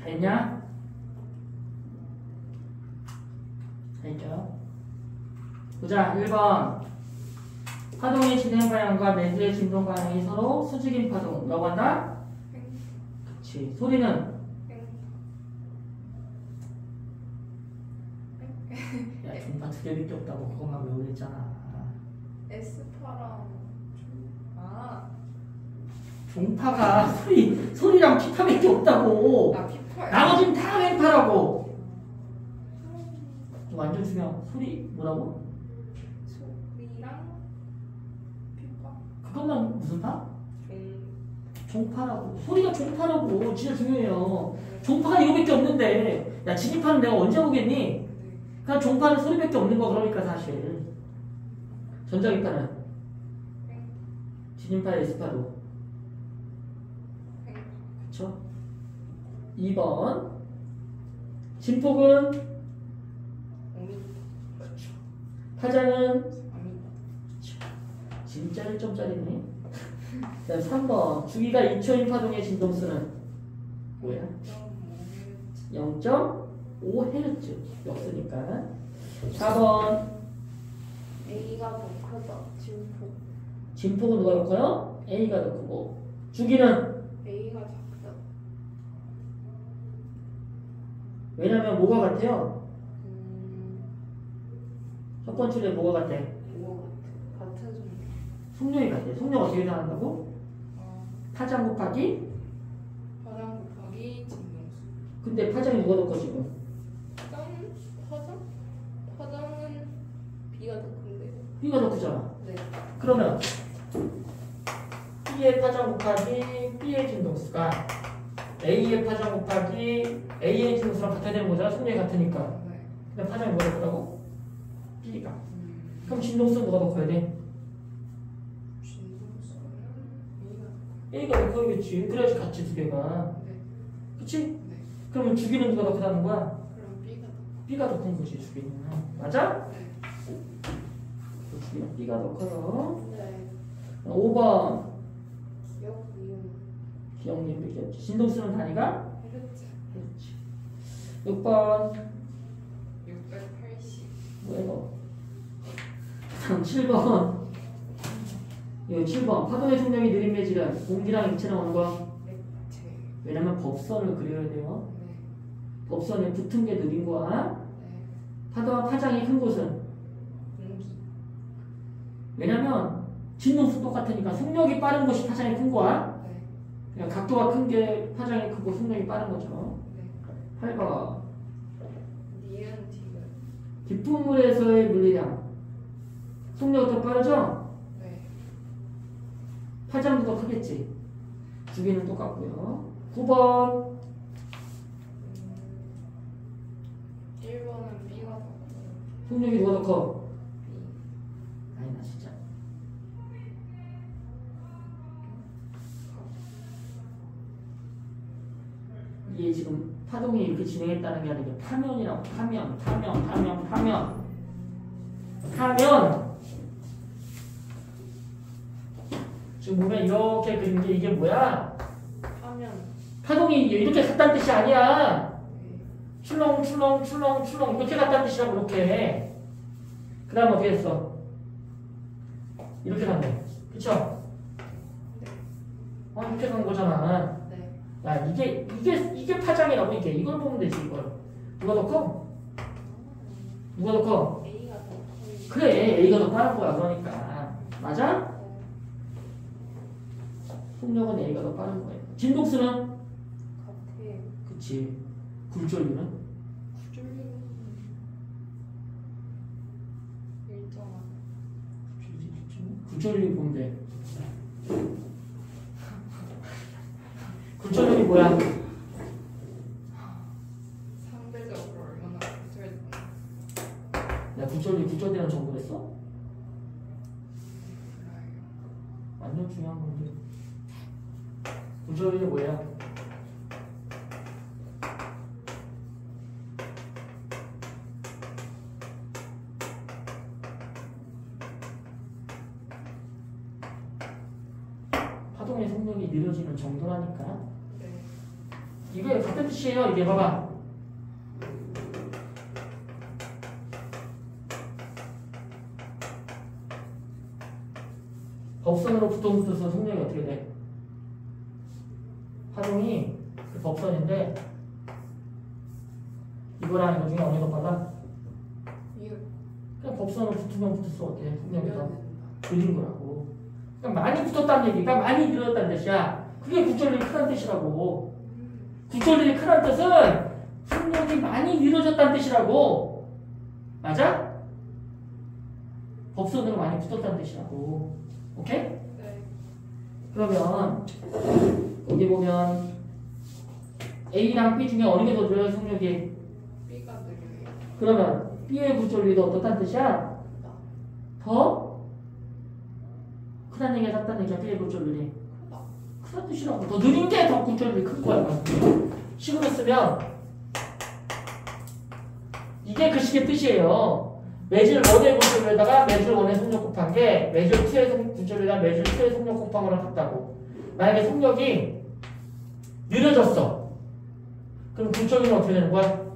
A: 됐냐? 됐죠? 보자. 1번. 파동의 진행 방향과 매주의 진동 방향이 서로 수직인 파동이라고 한다? 그치. 소리는? 야, 종파 두 개밖에 없다고 그것만 외우랬잖아.
B: 에스파랑
A: 종파가 소리랑 피파밖에 없다고.
B: 피파야.
A: 나머지는 다 왼파라고. 완전 중요한 소리 뭐라고?
B: 소리랑 피파.
A: 그것만 무슨 파? 종파라고. 소리가 종파라고. 진짜 중요해요. 종파가 이거밖에 없는데. 야, 진입파는 내가 언제 보겠니? 그냥 종파는 소리밖에 없는 거 그러니까 사실. 전자기파는 진입파 S파도. 그쵸? 2번. 진폭은? 그쵸. 파장은? 진짜 1점짜리네. 그 다음 3번. 주기가 2초인 파동의 진동수는? 뭐야? 0.5Hz. 없으니까. 4번.
B: A가 더 크다. 진폭.
A: 진폭은 누가 더 커요? A가 더 크고. 주기는?
B: A가 작다.
A: 왜냐면 뭐가 같아요? 첫 번째에 뭐가 같아?
B: 뭐 같은 종류.
A: 속력이 같아. 속력 어떻게 나온다고? 파장 곱하기?
B: 파장 곱하기 진동수.
A: 근데 파장이 누가 더 커 지금?
B: 파장은 B가 더 큰데.
A: B가 더 크잖아.
B: 네.
A: 그러면 B의 파장 곱하기 B의 진동수가 A의 파장 곱하기 A의 진동수랑 같아야 되는 거잖아. 속력이 같으니까.
B: 네.
A: 근데 파장이 뭐가 더 크다고? B가. 그럼 진동수는 누가 더 커야 돼?
B: 진동수는
A: A가 더 커야겠지. 그래야지 같이 두 개가.
B: 네.
A: 그치?
B: 네.
A: 그러면 주기는 누가 더 크다는 거야?
B: 그럼 B가 더.
A: B가 더 큰 거지 주기는. 맞아?
B: 네.
A: 주기는 B가 더 커요.
B: 네.
A: 5번.
B: 기억 이용.
A: 기억력 얘기했지. 진동수는 단위가?
B: 헤르츠.
A: 그렇지. 6번.
B: 680.
A: 뭐야 이거? 다음 7번. 이거 7번. 파동의 속력이 느린 매질은 공기랑 액체랑 오는 거.
B: 액체.
A: 왜냐면 법선을 그려야 돼요.
B: 네.
A: 법선에 붙은 게 느린 거야.
B: 네.
A: 파동과 파장이 큰 곳은?
B: 공기.
A: 왜냐면 진동수 똑같으니까 속력이 빠른 곳이 파장이 큰 거야.
B: 네.
A: 그냥 각도가 큰 게 파장이 크고 속력이 빠른 거죠.
B: 네.
A: 8번.
B: 니은 디귿.
A: 깊은 물에서의 물리량. 속력이 더 빠르죠?
B: 네.
A: 파장도 더 크겠지. 주기는 똑같고요. 9번.
B: 1번은 B가 더 커요.
A: 속력이 누가 더 커?
B: B.
A: 아니다 진짜. 이게 지금 파동이 이렇게 진행했다는 게 아니라 파면이라고. 파면. 지금 보면 이렇게 그린 게 이게 뭐야?
B: 하면.
A: 파동이 이렇게 갔다는 뜻이 아니야.
B: 네.
A: 출렁 이렇게 갔다는 뜻이라고 이렇게. 그 다음 어떻게 했어? 이렇게 갔네. 그쵸?
B: 네.
A: 이렇게 간 거잖아.
B: 네.
A: 야 이게 파장이라고 이게. 이걸 보면 되지 이걸. 누가 더 커? 누가 더 커?
B: A가 더 커요.
A: 그래 A가 더 빠른 거야 그러니까. 맞아? 속력은 A가 더 빠른 거예요. 진동수는?
B: 같아요.
A: 그치. 굴절류는?
B: 구조율은 일정한.
A: 굴절류 보면 돼. 굴절력이 뭐야?
B: 상대적으로 얼마나 구조했나.
A: 내가 굴절되는 정보를 했어?
B: 몰라요.
A: 완전 중요한 건데. 굴절력이 뭐야? 파동의 속력이 느려지는 정도라니까.
B: 네.
A: 이게 같은 뜻이에요. 이게 봐봐. 법선으로 붙어 붙어서 속력이 어떻게 돼? 파동이 그 법선인데 이거랑 이거 중에 어느 게 더 빨라?
B: 이거
A: 그냥 법선으로 붙으면 붙을수록 어때? 속력이 더
B: 밀어야 된다.
A: 느린 거라고. 그러니까 많이 붙었다는 얘기가 많이 늘었다는 뜻이야. 그게 국절률이 크다는 뜻이라고. 국절률이 크다는 뜻은 속력이 많이 늘어졌다는 뜻이라고. 맞아? 법선으로 많이 붙었다는 뜻이라고. 오케이?
B: 네.
A: 그러면 여기 보면 A랑 B 중에 어느 게 더 늘어요? 속력이.
B: B가 느려요.
A: 그러면 B의 국절률이 더 어떻다는 뜻이야?
B: 크다.
A: 더 크다는 얘기야, 작다는 얘기야? B의 국절률이.
B: 크다.
A: 크다는 뜻이라고. 더 느린 게 더 국절률이 큰 거야. 식으로 쓰면 이게 그 식의 뜻이에요. 매질 1의 국절률에다가 매질 1의 속력 곱한 게 매질 2의 국절률에다가 매질 2의 속력 곱한 거랑 같다고. 만약에 속력이 느려졌어. 그럼 국절률은 어떻게 되는 거야?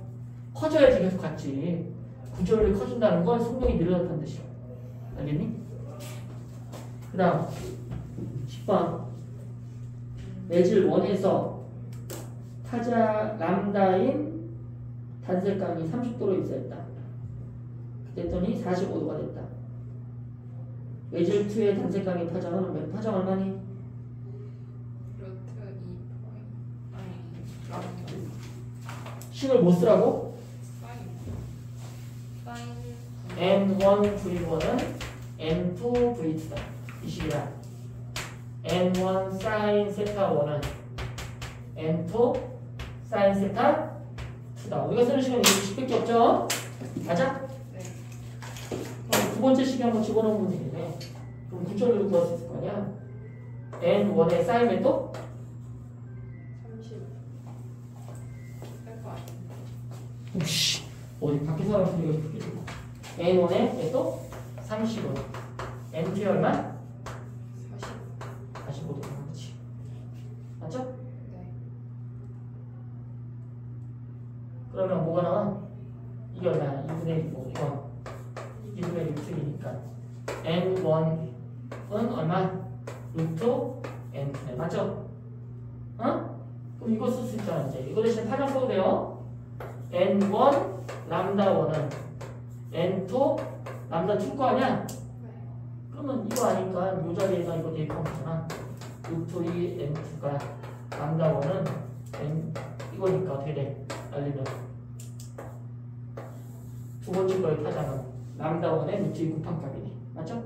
A: 커져야지 계속 같지. 국절률이 커진다는 건 속력이 느려졌다는 뜻이야. 알겠니? 그 다음 10번 매질 1에서 타자 람다인 단색감이 30도로 입사했다. 그랬더니 45도가 됐다. 매질 2의 단색감이 파장은 파장 얼마니?
B: 루트 2 아니 라운드
A: 식을 못 쓰라고?
B: 사인
A: N1 V1은 N2 V2다. 이 식이야. N1 사인 세타 1은 N2 사인 세타 2다. 우리가 쓰는 식은 이 식밖에 없죠? 맞아?
B: 네.
A: 그럼 두 번째 식이 한번 집어넣으면 되겠네. 그럼 구절률을 구할 수 있을 거 아니야? N1의 사인 몇 도?
B: 30 할거 아니야.
A: 우씨, 어디 밖에 사람 소리가 크게 들려. N1의 몇 도? 35도. N2의 얼마?
B: 40
A: 45도. 그렇지. 맞죠?
B: 네.
A: 그러면 뭐가 나와? 이게 얼마야? 2분의 1, 5번. 2분의 6이니까 N1은 얼마? 루트 N2네. 맞죠? 어? 그럼 이거 쓸 수 있잖아. 이제 이거 대신 파장 써도 돼요. N1 람다 1은 N2 람다 2 거 아니야?
B: 네.
A: 그러면 이거 아니까 이 자리에다 이거 대입하면 되잖아. 루트 2 N2가 람다 1은 N 이거니까 어떻게 돼? 알리면 두 번째 거의 파장은 람다 1의 루트 2 곱한 값이네. 맞죠?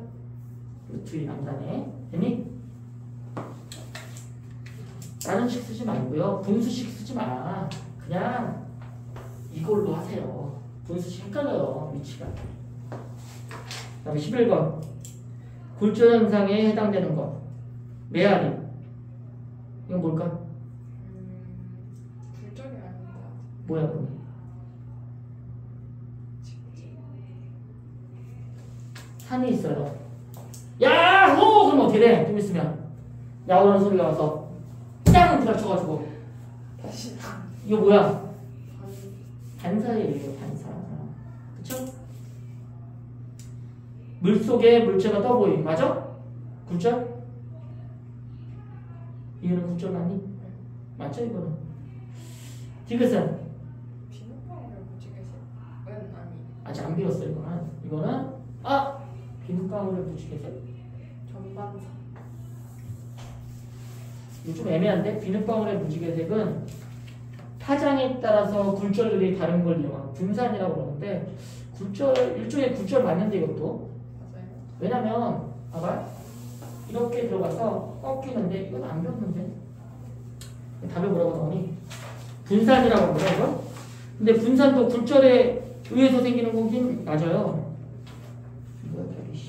A: 루트 2 람다네. 됐니? 다른 식 쓰지 말고요. 분수식 쓰지 마. 그냥 이걸로 하세요. 분수식 헷갈려요. 위치가. 그 다음에 11번 굴절 현상에 해당되는 것. 메아리. 이건 뭘까?
B: 굴절이 아닌가.
A: 뭐야 그럼? 산이 있어요. 야호! 그럼 어떻게 돼? 좀 있으면 야호라는 소리가 와서 짱! 부닥쳐가지고
B: 다시
A: 이거 뭐야?
B: 반
A: 반사예요. 반사. 그쵸? 물속에 물체가 떠보임. 맞아? 굴절? 이거는 굴절 맞니? 맞죠 이거는? 디귿은?
B: 비눗방울을 무지개색 은 아니
A: 아직 안 비웠어 이거는 비눗방울을 무지개색.
B: 전반사
A: 이거 좀 애매한데? 비눗방울의 무지개색은 파장에 따라서 굴절들이 다른 걸 이용하고 분산이라고 그러는데 굴절 일종의 굴절 맞는데 이것도
B: 맞아요.
A: 왜냐면 봐봐 이렇게 들어가서 꺾이는데 이건 안 꼈는데 답이 뭐라고 나오니? 분산이라고 그래 이거? 근데 분산도 굴절에 의해서 생기는 거긴 맞아요. 뭐야 별이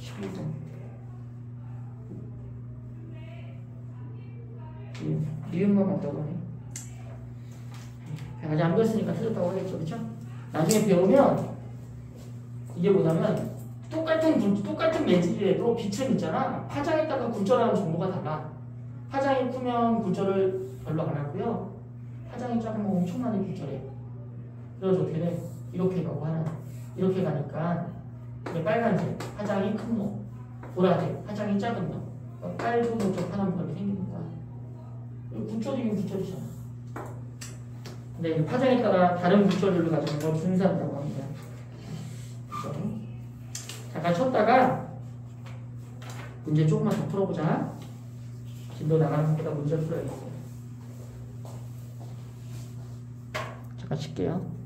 A: 11번 미음만 맞다고 하네. 아직 안 배웠으니까 틀렸다고 하겠죠. 그쵸? 나중에 배우면 이게 뭐냐면 똑같은 매질이라도 빛은 있잖아. 파장에 따라 굴절하는 정보가 달라. 파장이 크면 굴절을 별로 안 하고요. 파장이 작으면 엄청나게 굴절해. 그래서 어떻게 돼? 이렇게 가고 하나 이렇게 가니까 이게 빨간색 파장이 큰 놈, 보라색 파장이 작은 놈, 빨간 도적 하나만 걸리 생기는 거야. 굴절이긴 굴절이잖아. 근데 이 파장에 따라 다른 굴절률을 가지는 걸 분산이라고 합니다. 그렇죠? 잠깐 쳤다가 문제 조금만 더 풀어보자. 진도 나가는 것보다 문제를 풀어야겠어요. 잠깐 칠게요.